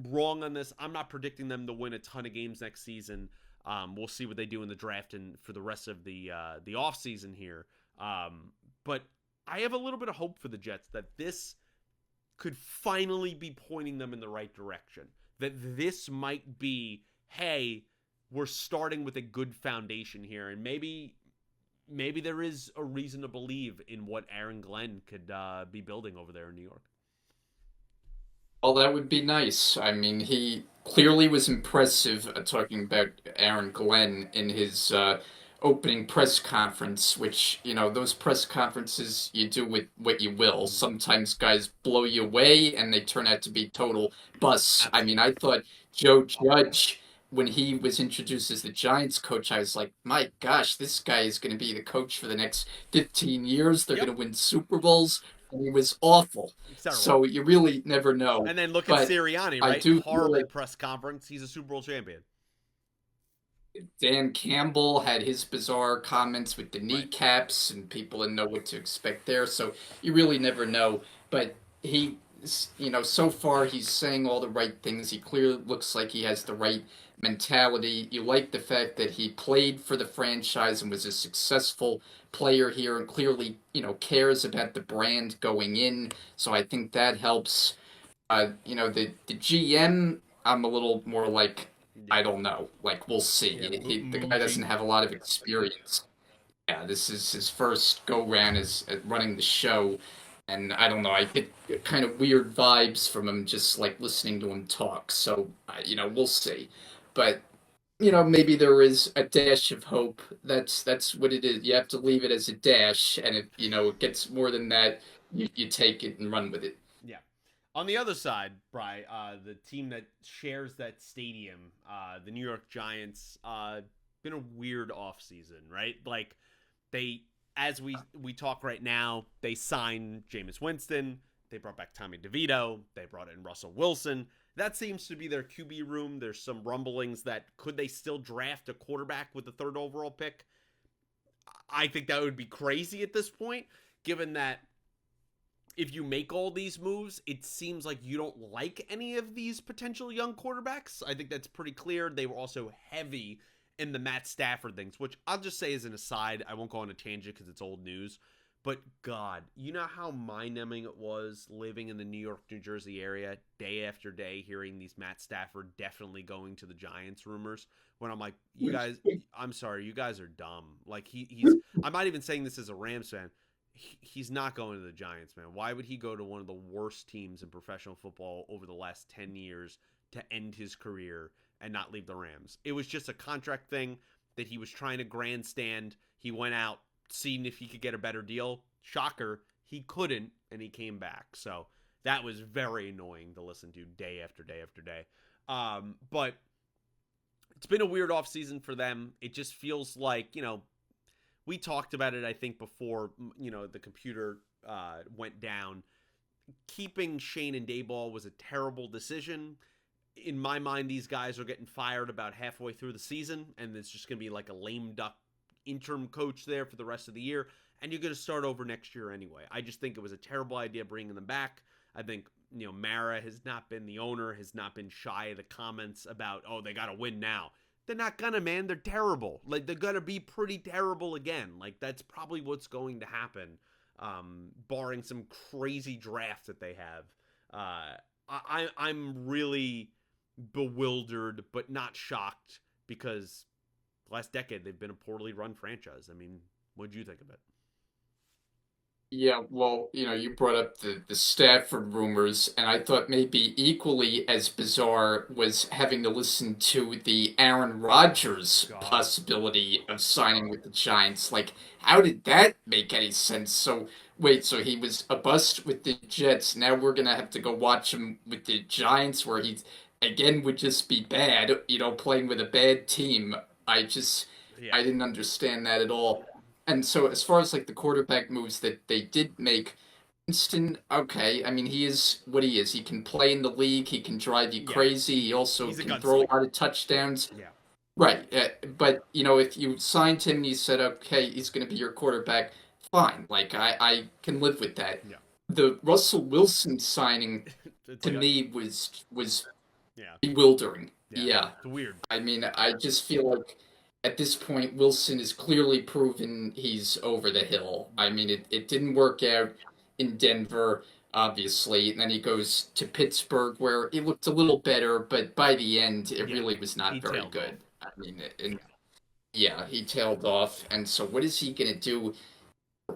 wrong on this. I'm not predicting them to win a ton of games next season. We'll see what they do in the draft and for the rest of the offseason here. But I have a little bit of hope for the Jets that this could finally be pointing them in the right direction. That this might be, hey, we're starting with a good foundation here, and maybe there is a reason to believe in what Aaron Glenn could be building over there in New York. Well, that would be nice. I mean, he clearly was impressive talking about Aaron Glenn in his opening press conference, which, those press conferences, you do with what you will. Sometimes guys blow you away and they turn out to be total busts. I mean, I thought Joe Judge, when he was introduced as the Giants coach, I was like, my gosh, this guy is going to be the coach for the next 15 years. They're going to win Super Bowls. And he was awful. So you really never know. And then look at Sirianni, right? Horrible press conference. He's a Super Bowl champion. Dan Campbell had his bizarre comments with the kneecaps, and people didn't know what to expect there. So you really never know. But he, so far he's saying all the right things. He clearly looks like he has the right mentality. You like the fact that he played for the franchise and was a successful player here, and clearly, cares about the brand going in. So I think that helps. The GM, I'm a little more like, I don't know. Like, we'll see. The guy doesn't have a lot of experience. Yeah, this is his first go-round as running the show. And I don't know, I get kind of weird vibes from him just, like, listening to him talk. So, we'll see. But, maybe there is a dash of hope. That's what it is. You have to leave it as a dash. And if, it gets more than that, you take it and run with it. Yeah. On the other side, Bri, the team that shares that stadium, the New York Giants, been a weird offseason, right? Like, as we talk right now, they signed Jameis Winston. They brought back Tommy DeVito. They brought in Russell Wilson. That seems to be their QB room. There's some rumblings that could they still draft a quarterback with the 3rd overall pick? I think that would be crazy at this point, given that if you make all these moves, it seems like you don't like any of these potential young quarterbacks. I think that's pretty clear. They were also heavy in the Matt Stafford things, which I'll just say as an aside. I won't go on a tangent because it's old news. But God, you know how mind-numbing it was living in the New York, New Jersey area day after day, hearing these Matt Stafford definitely going to the Giants rumors, when I'm like, you guys, I'm sorry, you guys are dumb. Like, he's I'm not even saying this as a Rams fan. He's not going to the Giants, man. Why would he go to one of the worst teams in professional football over the last 10 years to end his career and not leave the Rams? It was just a contract thing that he was trying to grandstand. He went out, seeing if he could get a better deal. Shocker, he couldn't, and he came back. So that was very annoying to listen to day after day after day. But it's been a weird offseason for them. It just feels like, we talked about it, I think, before, the computer went down. Keeping Shane and Daboll was a terrible decision. In my mind, these guys are getting fired about halfway through the season, and it's just going to be like a lame duck interim coach there for the rest of the year, and you're going to start over next year anyway. I just think it was a terrible idea bringing them back. I think, Mara has not been, the owner has not been shy of the comments about, oh, they got to win now. They're not gonna, man. They're terrible. Like, they're gonna be pretty terrible again. Like, that's probably what's going to happen, barring some crazy draft that they have. I'm really bewildered, but not shocked, because the last decade they've been a poorly run franchise. I mean, what'd you think of it? Yeah, well, you brought up the Stafford rumors, and I thought maybe equally as bizarre was having to listen to the Aaron Rodgers God. possibility of signing with the Giants. Like, how did that make any sense? So, wait, so he was a bust with the Jets. Now we're gonna have to go watch him with the Giants, where he again would just be bad, playing with a bad team. I just, Yeah. I didn't understand that at all. And so, as far as like the quarterback moves that they did make, Winston, okay, I mean, he is what he is. He can play in the league, he can drive you Yeah. crazy, he also He's a can throw a gunslinger. lot of touchdowns. Yeah. Right. But, if you signed him and you said, okay, he's going to be your quarterback, fine. Like, I can live with that. Yeah. The Russell Wilson signing It's to like a me was yeah. bewildering. Yeah. Yeah. It's weird. I mean, I just feel like at this point, Wilson has clearly proven he's over the hill. I mean, it didn't work out in Denver, obviously, and then he goes to Pittsburgh, where it looked a little better, but by the end, it Yeah. really was He not very tailed off. good. I mean, and Yeah. yeah, he tailed off. And so, what is he going to do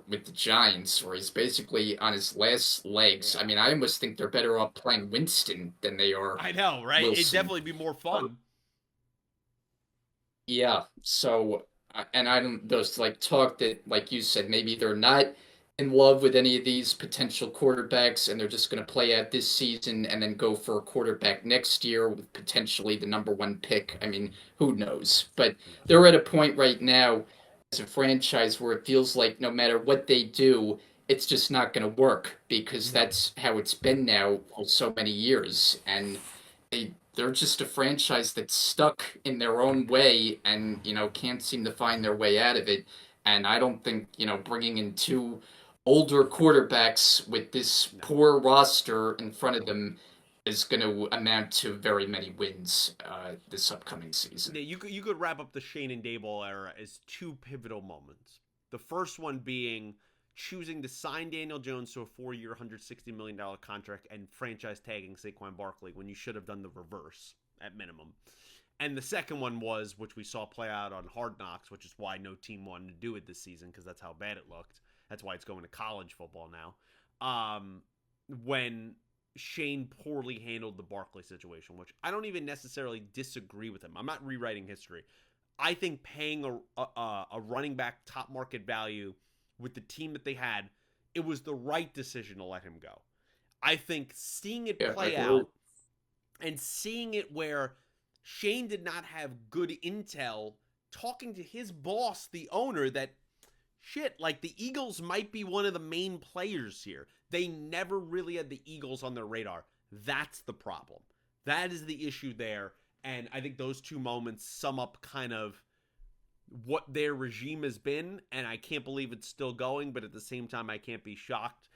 with the Giants, where he's basically on his last legs? Yeah. I mean, I almost think they're better off playing Winston than they are I know, right? It'd Wilson. definitely be more fun. Yeah. So, and I don't, those like talk that, like you said, maybe they're not in love with any of these potential quarterbacks and they're just going to play out this season and then go for a quarterback next year with potentially the number one pick. I mean, who knows? But Yeah. they're at a point right now as a franchise where it feels like no matter what they do, it's just not going to work because No. that's how it's been now for so many years. And they're just a franchise that's stuck in their own way and can't seem to find their way out of it. And I don't think bringing in two older quarterbacks with this No. poor roster in front of them is going to amount to very many wins this upcoming season. Yeah, you could wrap up the Shane and Dayball era as two pivotal moments. The first one being choosing to sign Daniel Jones to a 4-year, $160 million contract and franchise tagging Saquon Barkley when you should have done the reverse at minimum. And the second one was, which we saw play out on Hard Knocks, which is why no team wanted to do it this season because that's how bad it looked. That's why it's going to college football now. When Shane poorly handled the Barkley situation, which I don't even necessarily disagree with him. I'm not rewriting history. I think paying a running back top market value with the team that they had, it was the right decision to let him go. I think seeing it Yeah, I play agree. out and seeing it where Shane did not have good intel talking to his boss, the owner, that shit, like the Eagles might be one of the main players here. They never really had the Eagles on their radar. That's the problem. That is the issue there. And I think those two moments sum up kind of what their regime has been. And I can't believe it's still going, but at the same time, I can't be shocked.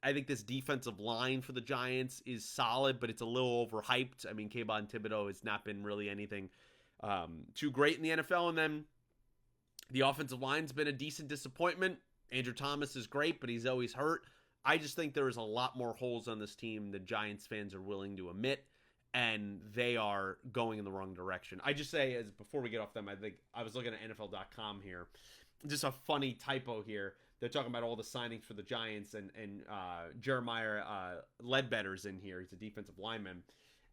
I think this defensive line for the Giants is solid, but it's a little overhyped. I mean, Kayvon Thibodeau has not been really anything too great in the NFL. And then the offensive line's been a decent disappointment. Andrew Thomas is great, but he's always hurt. I just think there is a lot more holes on this team than Giants fans are willing to admit, and they are going in the wrong direction. I just say, as before we get off them, I think I was looking at NFL.com here. Just a funny typo here. They're talking about all the signings for the Giants, and Jeremiah Ledbetter's in here. He's a defensive lineman.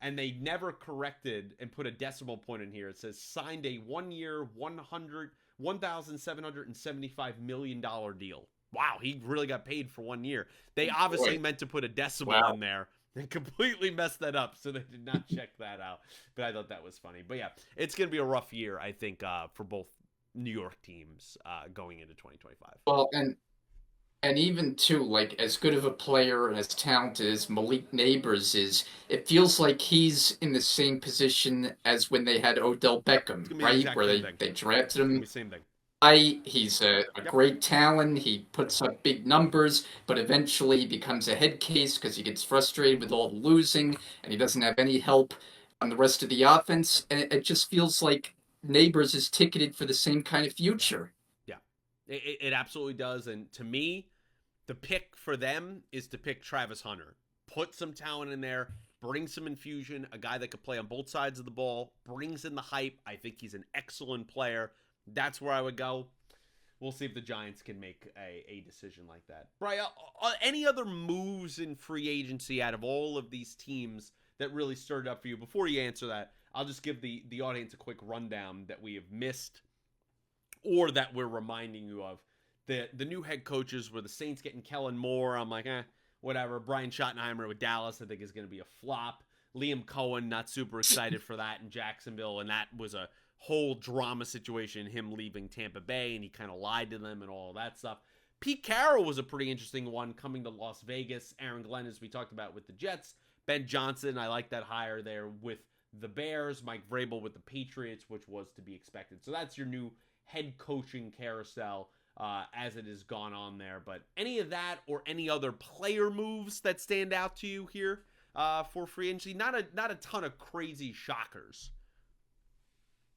And they never corrected and put a decimal point in here. It says signed a 1-year, $1,775 million deal. Wow, he really got paid for 1 year. They obviously Boy, meant to put a decimal wow. in there and completely messed that up, so they did not check that out. But I thought that was funny. But yeah, it's going to be a rough year, I think, for both New York teams going into 2025. Well, and even too, like as good of a player and as talented as Malik Neighbors is, it feels like he's in the same position as when they had Odell It's Beckham, going to be the right? exact Where same they, thing. they drafted It's going to him. be the same thing. He's a Yep. great talent. He puts up big numbers, but eventually he becomes a head case because he gets frustrated with all the losing and he doesn't have any help on the rest of the offense. And it just feels like Neighbors is ticketed for the same kind of Yeah. future. Yeah. It absolutely does. And to me, the pick for them is to pick Travis Hunter. Put some talent in there. brings some infusion, a guy that could play on both sides of the ball, brings in the hype. I think he's an excellent player. That's where I would go. We'll see if the Giants can make a decision like that. Brian, any other moves in free agency out of all of these teams that really stirred up for you? Before you answer that, I'll just give the audience a quick rundown that we have missed or that we're reminding you of. The new head coaches were the Saints getting Kellen Moore. I'm like, whatever. Brian Schottenheimer with Dallas, I think, is going to be a flop. Liam Cohen, not super excited for that in Jacksonville, and that was a whole drama situation, him leaving Tampa Bay, and he kind of lied to them and all of that stuff. Pete Carroll was a pretty interesting one coming to Las Vegas. Aaron Glenn, as we talked about with the Jets. Ben Johnson, I like that hire there with the Bears. Mike Vrabel with the Patriots, which was to be expected. So that's your new head coaching carousel as it has gone on there. But any of that or any other player moves that stand out to you here for free agency? Not a ton of crazy shockers.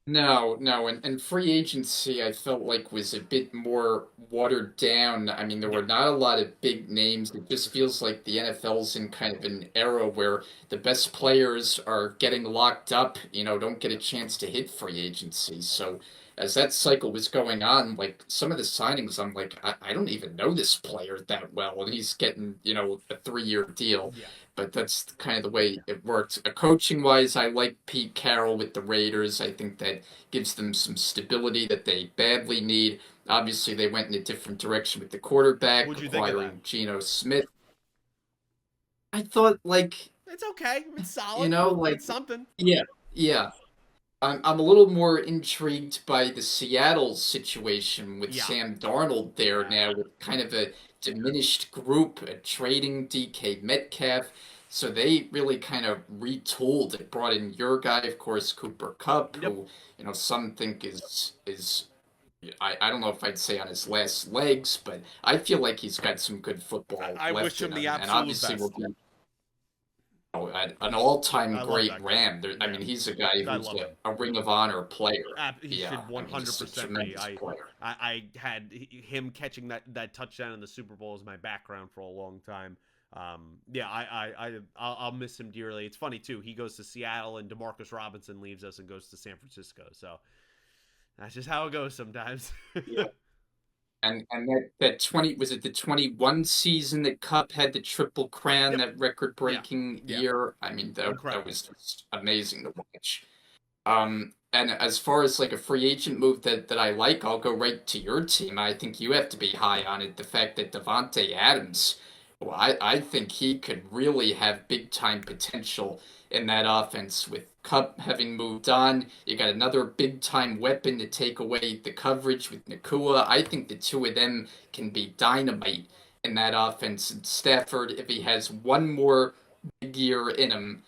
No, no, and free agency I felt like was a bit more watered down. I mean, there Yeah. were not a lot of big names. It just feels like the NFL's in kind of an era where the best players are getting locked up, don't get a chance to hit free agency. So as that cycle was going on, like some of the signings, I'm like, I don't even know this player that well, and he's getting, a 3-year deal. Yeah. But that's kind of the way it works. Coaching wise, I like Pete Carroll with the Raiders. I think that gives them some stability that they badly need. Obviously, they went in a different direction with the quarterback, What'd you think of that? acquiring Geno Smith. I thought, like, It's okay. It's you solid. know, like, It's something. yeah, yeah. I'm a little more intrigued by the Seattle situation with Yeah. Sam Darnold there Yeah. now, with kind of a diminished group, trading DK Metcalf. So they really kind of retooled. It brought in your guy, of course, Cooper Kupp, Yep. who some think is I don't know if I'd say on his last legs, but I feel like he's got some good football I wish left in him the him, and absolute obviously will best. be an all-time I love great that guy. Ram. I Yeah. mean, he's a guy I who's love him. a Ring of Honor player. He Yeah, should I mean, just a 100% be. tremendous player. I had him catching that touchdown in the Super Bowl as my background for a long time. Yeah, I'll miss him dearly. It's funny too. He goes to Seattle and Demarcus Robinson leaves us and goes to San Francisco. So that's just how it goes sometimes. Yeah. And that 20 was it the 21 season that Cup had the triple crown, Yep. that Yeah. record-breaking Yeah. year? I mean, that Incredible. was just amazing to watch. And as far as like a free agent move that I like, I'll go right to your team. I think you have to be high on it. The fact that Devontae Adams, well, I think he could really have big time potential in that offense. With Cup having moved on, you got another big time weapon to take away the coverage with Nakua. I think the two of them can be dynamite in that offense. And Stafford, if he has one more big year in him,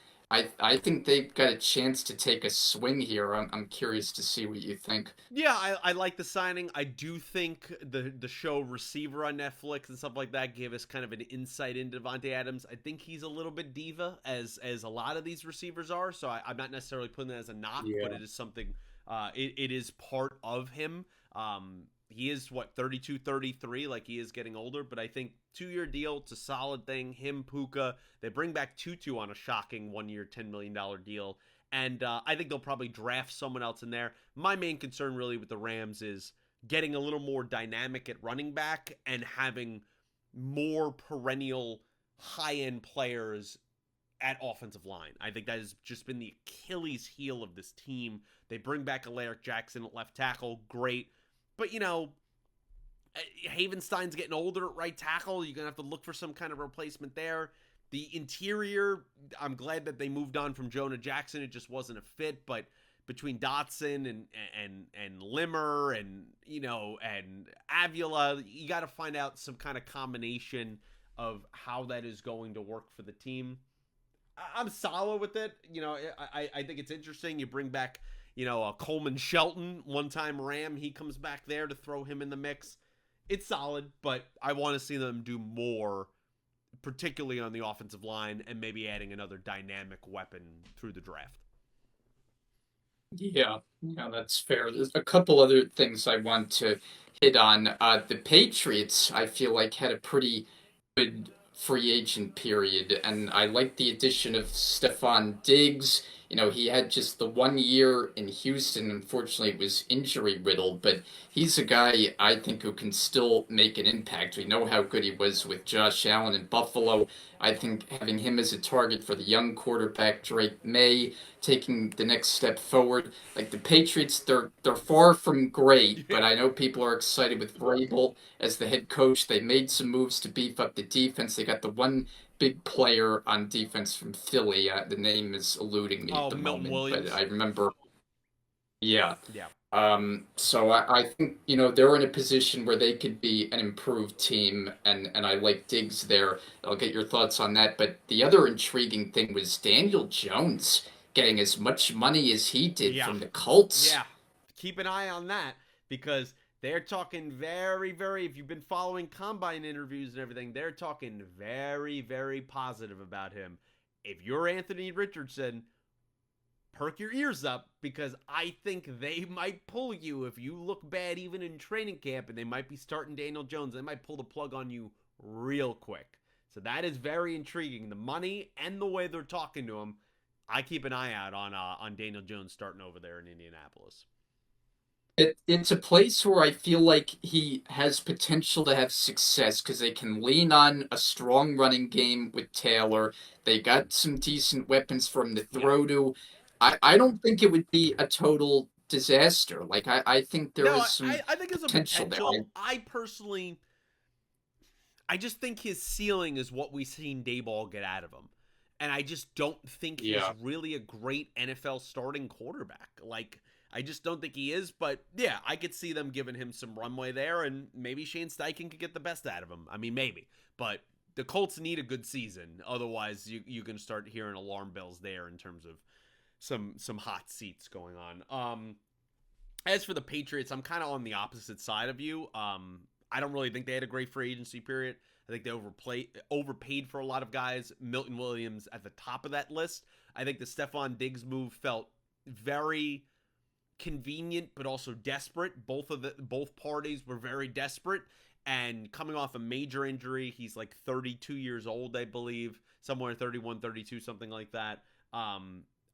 I think they've got a chance to take a swing here. I'm curious to see what you think. Yeah, I like the signing. I do think the show Receiver on Netflix and stuff like that gave us kind of an insight into Devontae Adams. I think he's a little bit diva, as a lot of these receivers are. So I'm not necessarily putting that as a knock, but Yeah. it is something. It is part of him. He is what 32, 33, like he is getting older. But I think 2-year deal, it's a solid thing. Him, Puka, they bring back Tutu on a shocking 1-year, $10 million deal. And I think they'll probably draft someone else in there. My main concern really with the Rams is getting a little more dynamic at running back and having more perennial high end players at offensive line. I think that has just been the Achilles heel of this team. They bring back Alaric Jackson at left tackle, great. But, Havenstein's getting older at right tackle. You're going to have to look for some kind of replacement there. The interior, I'm glad that they moved on from Jonah Jackson. It just wasn't a fit, but between Dotson and Limmer and Avila, you got to find out some kind of combination of how that is going to work for the team. I'm solid with it. I think it's interesting. You bring back, a Coleman Shelton, one-time Ram. He comes back there to throw him in the mix. It's solid, but I want to see them do more, particularly on the offensive line, and maybe adding another dynamic weapon through the draft. Yeah, yeah, that's fair. There's a couple other things I want to hit on. The Patriots, I feel like, had a pretty good free agent period. And I like the addition of Stephon Diggs. He had just the 1 year in Houston. Unfortunately, it was injury riddled, but he's a guy I think who can still make an impact. We know how good he was with Josh Allen in Buffalo. I think having him as a target for the young quarterback Drake May, taking the next step forward. Like the Patriots, they're far from great, but Yeah. I know people are excited with Vrabel as the head coach. They made some moves to beef up the defense. They got the one big player on defense from Philly. The name is eluding me at Oh, the Milton moment, but I Williams. remember. Yeah. Yeah. So I think they're in a position where they could be an improved team, and I like Diggs there. I'll get your thoughts on that. But the other intriguing thing was Daniel Jones getting as much money as he did Yeah. from the Colts. Yeah. Keep an eye on that because they're talking very, very, if you've been following combine interviews and everything, they're talking very, very positive about him. If you're Anthony Richardson, perk your ears up because I think they might pull you if you look bad even in training camp and they might be starting Daniel Jones. They might pull the plug on you real quick. So that is very intriguing. The money and the way they're talking to him, I keep an eye out on Daniel Jones starting over there in Indianapolis. It's a place where I feel like he has potential to have success because they can lean on a strong running game with Taylor. They got some decent weapons for him to Yeah. throw to. I don't think it would be a total disaster. Like I think there No, is some I think there's a potential there. potential. I just think his ceiling is what we've seen Dayball get out of him. And I just don't think he's Yeah. really a great NFL starting quarterback. Like, I just don't think he is. But yeah, I could see them giving him some runway there, and maybe Shane Steichen could get the best out of him. I mean, maybe. But the Colts need a good season. Otherwise, you can start hearing alarm bells there in terms of some hot seats going on. As for the Patriots, I'm kind of on the opposite side of you. I don't really think they had a great free agency period. I think they overpaid for a lot of guys. Milton Williams at the top of that list. I think the Stephon Diggs move felt very convenient, but also desperate. Both parties were very desperate. And coming off a major injury, he's like 32 years old, I believe, somewhere 31, 32, something like that.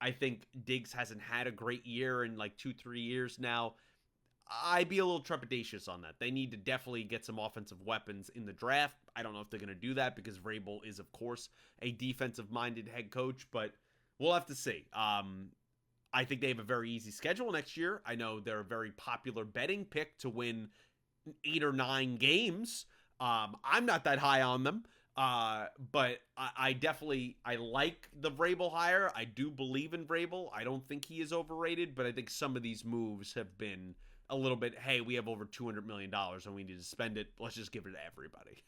I think Diggs hasn't had a great year in like 2, 3 years now. I'd be a little trepidatious on that. They need to definitely get some offensive weapons in the draft. I don't know if they're going to do that because Vrabel is, of course, a defensive-minded head coach, but we'll have to see. I think they have a very easy schedule next year. I know they're a very popular betting pick to win 8 or 9 games. I'm not that high on them. But I definitely I like the Vrabel hire. I do believe in Vrabel. I don't think he is overrated, but I think some of these moves have been a little bit, hey, we have over $200 million and we need to spend it. Let's just give it to everybody.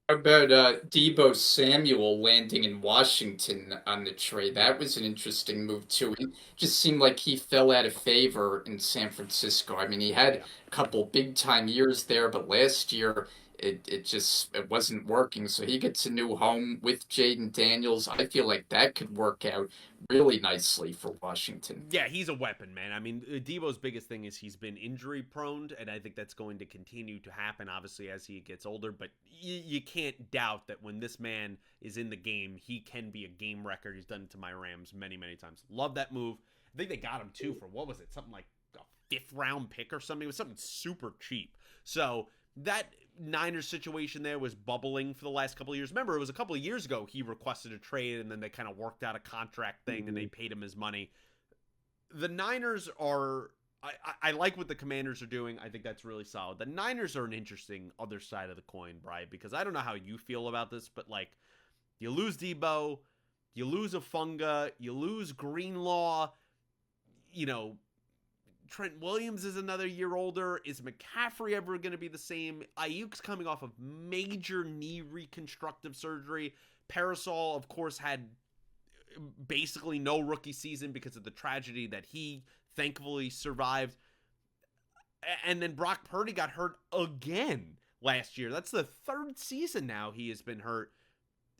How about Debo Samuel landing in Washington on the trade? Yeah. That was an interesting move too. It just seemed like he fell out of favor in San Francisco. I mean, he had Yeah. a couple big time years there, but last year it wasn't working. So he gets a new home with Jaden Daniels. I feel like that could work out really nicely for Washington. Yeah, he's a weapon, man. I mean, Debo's biggest thing is he's been injury prone, and I think that's going to continue to happen, obviously, as he gets older. But you can't doubt that when this man is in the game, he can be a game record. He's done it to my Rams many, many times. Love that move. I think they got him, too, for what was it? Something like a fifth-round pick or something. It was something super cheap. So that Niners situation there was bubbling for the last couple of years. Remember, it was a couple of years ago he requested a trade, and then they kind of worked out a contract thing, and they paid him his money. The Niners are. I like what the Commanders are doing. I think that's really solid. The Niners are an interesting other side of the coin, Brian, because I don't know how you feel about this, but like, you lose Debo, you lose Afunga, you lose Greenlaw, you know, Trent Williams is another year older. Is McCaffrey ever going to be the same? Ayuk's coming off of major knee reconstructive surgery. Parasol, of course, had basically no rookie season because of the tragedy that he thankfully survived. And then Brock Purdy got hurt again last year. That's the third season now he has been hurt.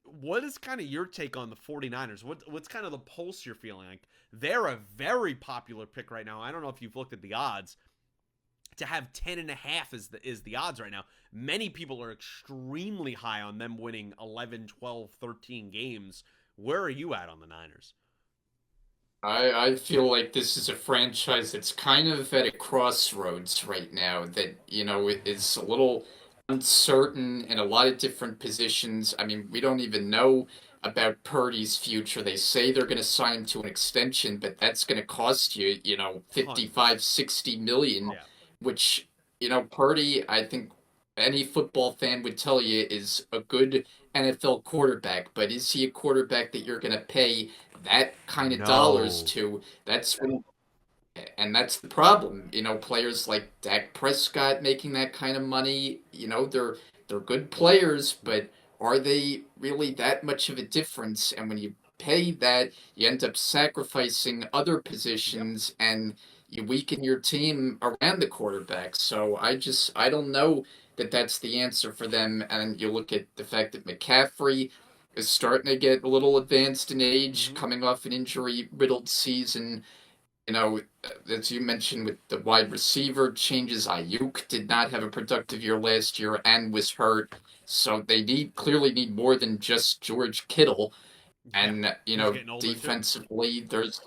What is kind of your take on the 49ers? What's kind of the pulse you're feeling? Like, they're a very popular pick right now. I don't know if you've looked at the odds. to have 10.5 is the odds right now. Many people are extremely high on them winning 11, 12, 13 games. Where are you at on the Niners? I feel like this is a franchise that's kind of at a crossroads right now that, it is a little uncertain in a lot of different positions. I mean, we don't even know about Purdy's future. They say they're going to sign him to an extension, but that's going to cost you, Tons. 55, 60 million, Yeah. which, Purdy, I think any football fan would tell you is a good NFL quarterback, but is he a quarterback that you're going to pay that kind of dollars No. to? That's the problem. Players like Dak Prescott making that kind of money, they're good players, but are they really that much of a difference? And when you pay that, you end up sacrificing other Yep. positions and you weaken your team around the quarterback. So I don't know that that's the answer for them. And you look at the fact that McCaffrey is starting to get a little advanced in age, Hmm. coming off an injury-riddled season. As you mentioned with the wide receiver changes, Ayuk did not have a productive year last year and was hurt. So they clearly need more than just George Kittle. Yeah. And He's getting older too. defensively, there's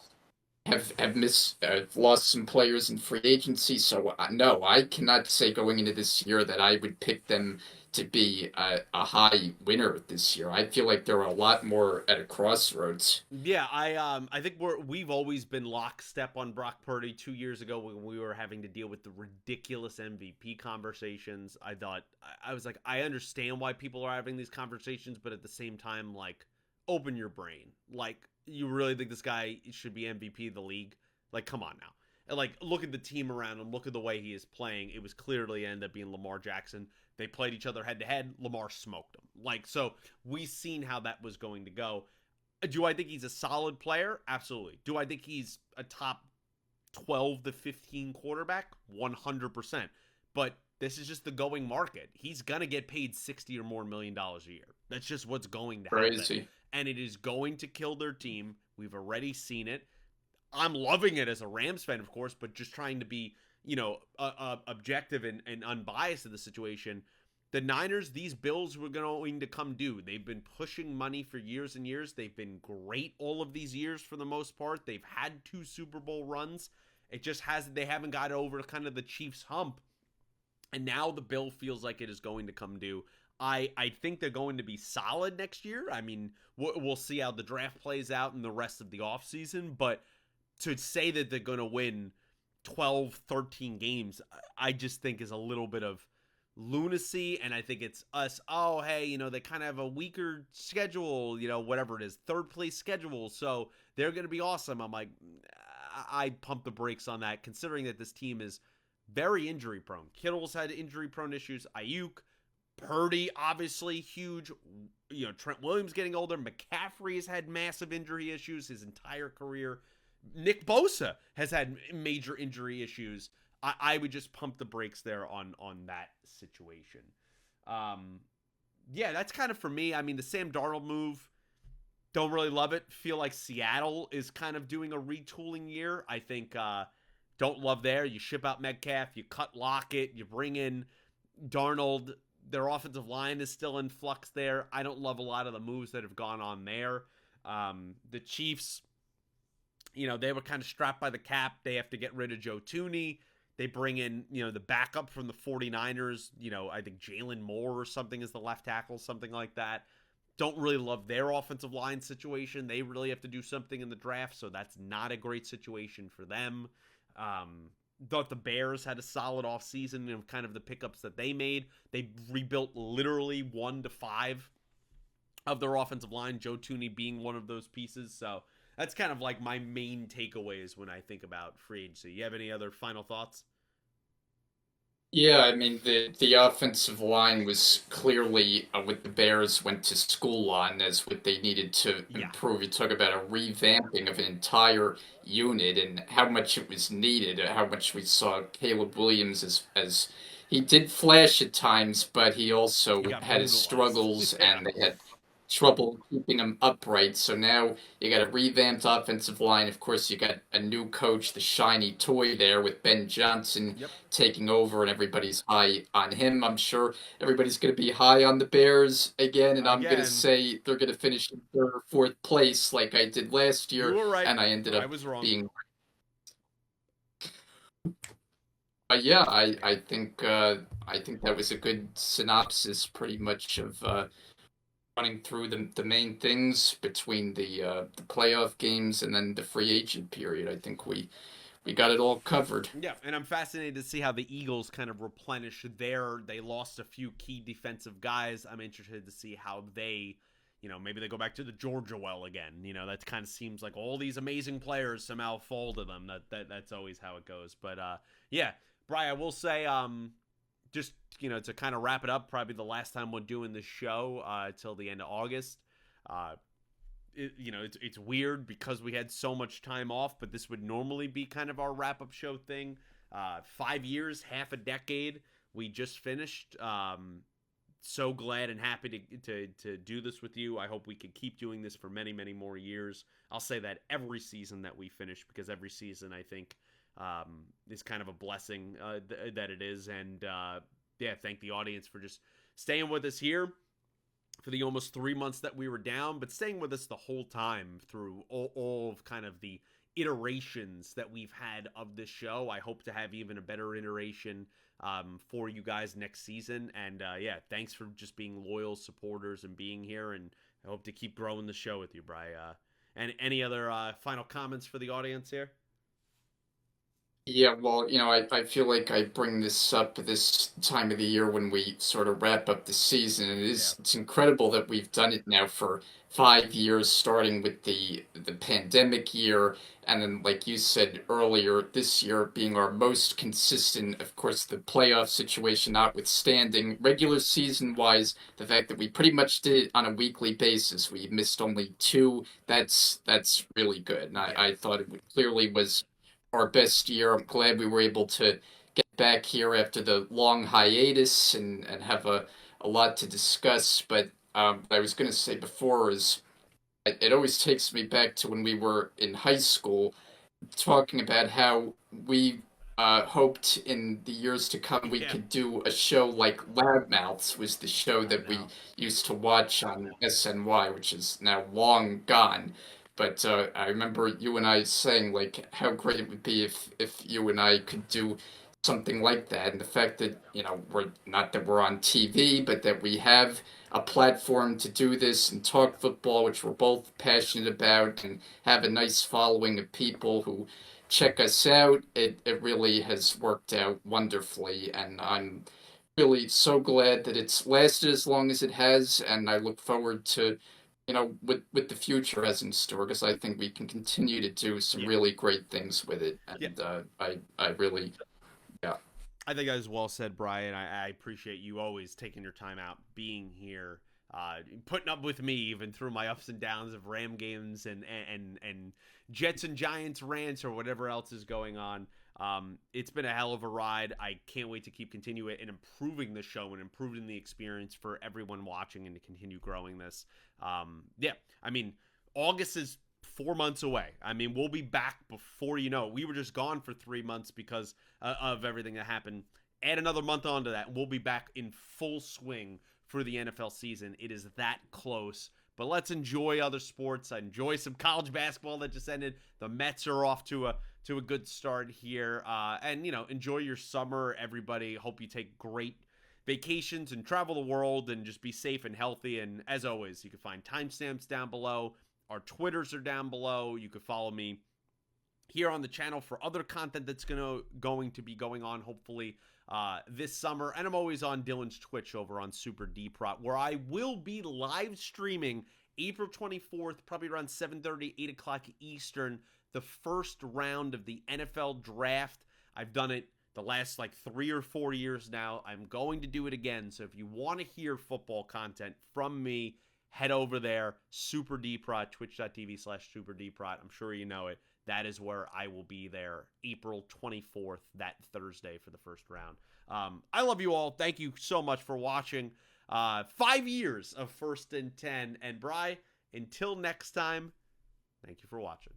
have lost some players in free agency. So no, I cannot say going into this year that I would pick them to be a high winner this year. I feel like they're a lot more at a crossroads. Yeah, I think we've always been lockstep on Brock Purdy. 2 years ago, when we were having to deal with the ridiculous MVP conversations, I thought I was like, I understand why people are having these conversations, but at the same time, like, open your brain. Like, you really think this guy should be MVP of the league? Like, come on now. And, like, look at the team around him. Look at the way he is playing. It was clearly ended up being Lamar Jackson. They played each other head to head. Lamar smoked him. Like, so we seen how that was going to go. Do I think he's a solid player? Absolutely. Do I think he's a top 12 to 15 quarterback? 100%. But this is just the going market. He's going to get paid 60 or more million dollars a year. That's just what's going to happen. Crazy. And it is going to kill their team. We've already seen it. I'm loving it as a Rams fan, of course, but just trying to be, objective and unbiased in the situation. The Niners, these bills were going to come due. They've been pushing money for years and years. They've been great all of these years for the most part. They've had 2 Super Bowl runs. It just hasn't. They haven't got over kind of the Chiefs hump, and now the bill feels like it is going to come due. I think they're going to be solid next year. I mean, we'll see how the draft plays out in the rest of the offseason, but to say that they're going to win 12, 13 games, I just think is a little bit of lunacy. And I think it's us, oh, hey, they kind of have a weaker schedule, whatever it is, third place schedule. So they're going to be awesome. I'm like, I pump the brakes on that, considering that this team is very injury prone. Kittle's had injury prone issues. Ayuk, Purdy, obviously huge. Trent Williams getting older. McCaffrey has had massive injury issues his entire career. Nick Bosa has had major injury issues. I would just pump the brakes there on that situation. Um, yeah, that's kind of for me. I mean, the Sam Darnold move, don't really love it. Feel like Seattle is kind of doing a retooling year. I think don't love there. You ship out Metcalf, you cut Lockett, you bring in Darnold. Their offensive line is still in flux there. I don't love a lot of the moves that have gone on there. The Chiefs, they were kind of strapped by the cap. They have to get rid of Joe Tooney. They bring in, the backup from the 49ers. I think Jalen Moore or something is the left tackle, something like that. Don't really love their offensive line situation. They really have to do something in the draft, so that's not a great situation for them. Thought the Bears had a solid offseason of kind of the pickups that they made. They rebuilt literally 1 to 5 of their offensive line, Joe Tooney being one of those pieces. So that's kind of like my main takeaways when I think about free agency. You have any other final thoughts? Yeah, I mean the offensive line was clearly what the Bears went to school on as what they needed to Yeah. improve. You talk about a revamping of an entire unit and how much it was needed, how much we saw Caleb Williams as he did flash at times, but he He also got had his brutalized. struggles Yeah. and they had trouble keeping them upright. So now you got a revamped offensive line. Of course, you got a new coach, the shiny toy there with Ben Johnson Yep. taking over, and everybody's high on him. I'm sure everybody's going to be high on the Bears again, and I'm going to Again, say they're going to finish in third or fourth place like I did last you year, were right. and I ended I up was wrong. being. Yeah, I think that was a good synopsis, pretty much of running through the main things between the playoff games and then the free agent period. I think we got it all covered. Yeah, and I'm fascinated to see how the Eagles kind of replenish They lost a few key defensive guys. I'm interested to see how they, maybe they go back to the Georgia well again. That kind of seems like all these amazing players somehow fall to them. That's always how it goes. But yeah, Brian, I will say, just to kind of wrap it up, probably the last time we're doing this show till the end of August. Uh, it's weird because we had so much time off, but this would normally be kind of our wrap up show thing. 5 years, half a decade. We just finished. So glad and happy to do this with you. I hope we can keep doing this for many, many more years. I'll say that every season that we finish, because every season I think is kind of a blessing that it is. And yeah, thank the audience for just staying with us here for the almost 3 months that we were down, but staying with us the whole time through all of kind of the iterations that we've had of this show. I hope to have even a better iteration for you guys next season. And yeah, thanks for just being loyal supporters and being here. And I hope to keep growing the show with you, Bri. And any other final comments for the audience here? Yeah, well, I feel like I bring this up this time of the year when we sort of wrap up the season. And Yeah. it's incredible that we've done it now for 5 years, starting with the pandemic year, and then, like you said earlier, this year being our most consistent. Of course, the playoff situation notwithstanding, regular season wise, the fact that we pretty much did it on a weekly basis. We missed only two. That's really good, and Yeah. I thought clearly was our best year. I'm glad we were able to get back here after the long hiatus and have a lot to discuss. But what I was going to say before is it always takes me back to when we were in high school talking about how we hoped in the years to come we Yeah. could do a show like Loudmouths was the show I that we know. used to watch on SNY, which is now long gone. But I remember you and I saying like how great it would be if you and I could do something like that, and the fact that we're not that we're on TV, but that we have a platform to do this and talk football, which we're both passionate about, and have a nice following of people who check us out. It really has worked out wonderfully, and I'm really so glad that it's lasted as long as it has, and I look forward to what the future has in store, because I think we can continue to do some Yeah. really great things with it, Yeah. and I really, yeah. I think that is well said, Brian. I appreciate you always taking your time out, being here, putting up with me even through my ups and downs of Ram games and Jets and Giants rants or whatever else is going on. It's been a hell of a ride. I can't wait to keep continuing it and improving the show and improving the experience for everyone watching and to continue growing this. Yeah, I mean, August is 4 months away. I mean, we'll be back before you know it. We were just gone for 3 months because of everything that happened. Add another month onto that, and we'll be back in full swing for the NFL season. It is that close. But let's enjoy other sports. I enjoy some college basketball that just ended. The Mets are off to a good start here, and enjoy your summer, everybody. Hope you take great vacations and travel the world and just be safe and healthy. And as always, you can find timestamps down below. Our Twitters are down below. You can follow me here on the channel for other content that's going to be going on hopefully this summer. And I'm always on Dylan's Twitch over on Super Deprot, where I will be live streaming April 24th, probably around 7:30, 8 o'clock Eastern, the first round of the NFL draft. I've done it the last like 3 or 4 years now. I'm going to do it again. So if you want to hear football content from me, head over there, Super Deprot, twitch.tv/Super Deprot. I'm sure you know it. That is where I will be there April 24th, that Thursday for the first round. I love you all. Thank you so much for watching. 5 years of First and 10. And Bry, until next time, thank you for watching.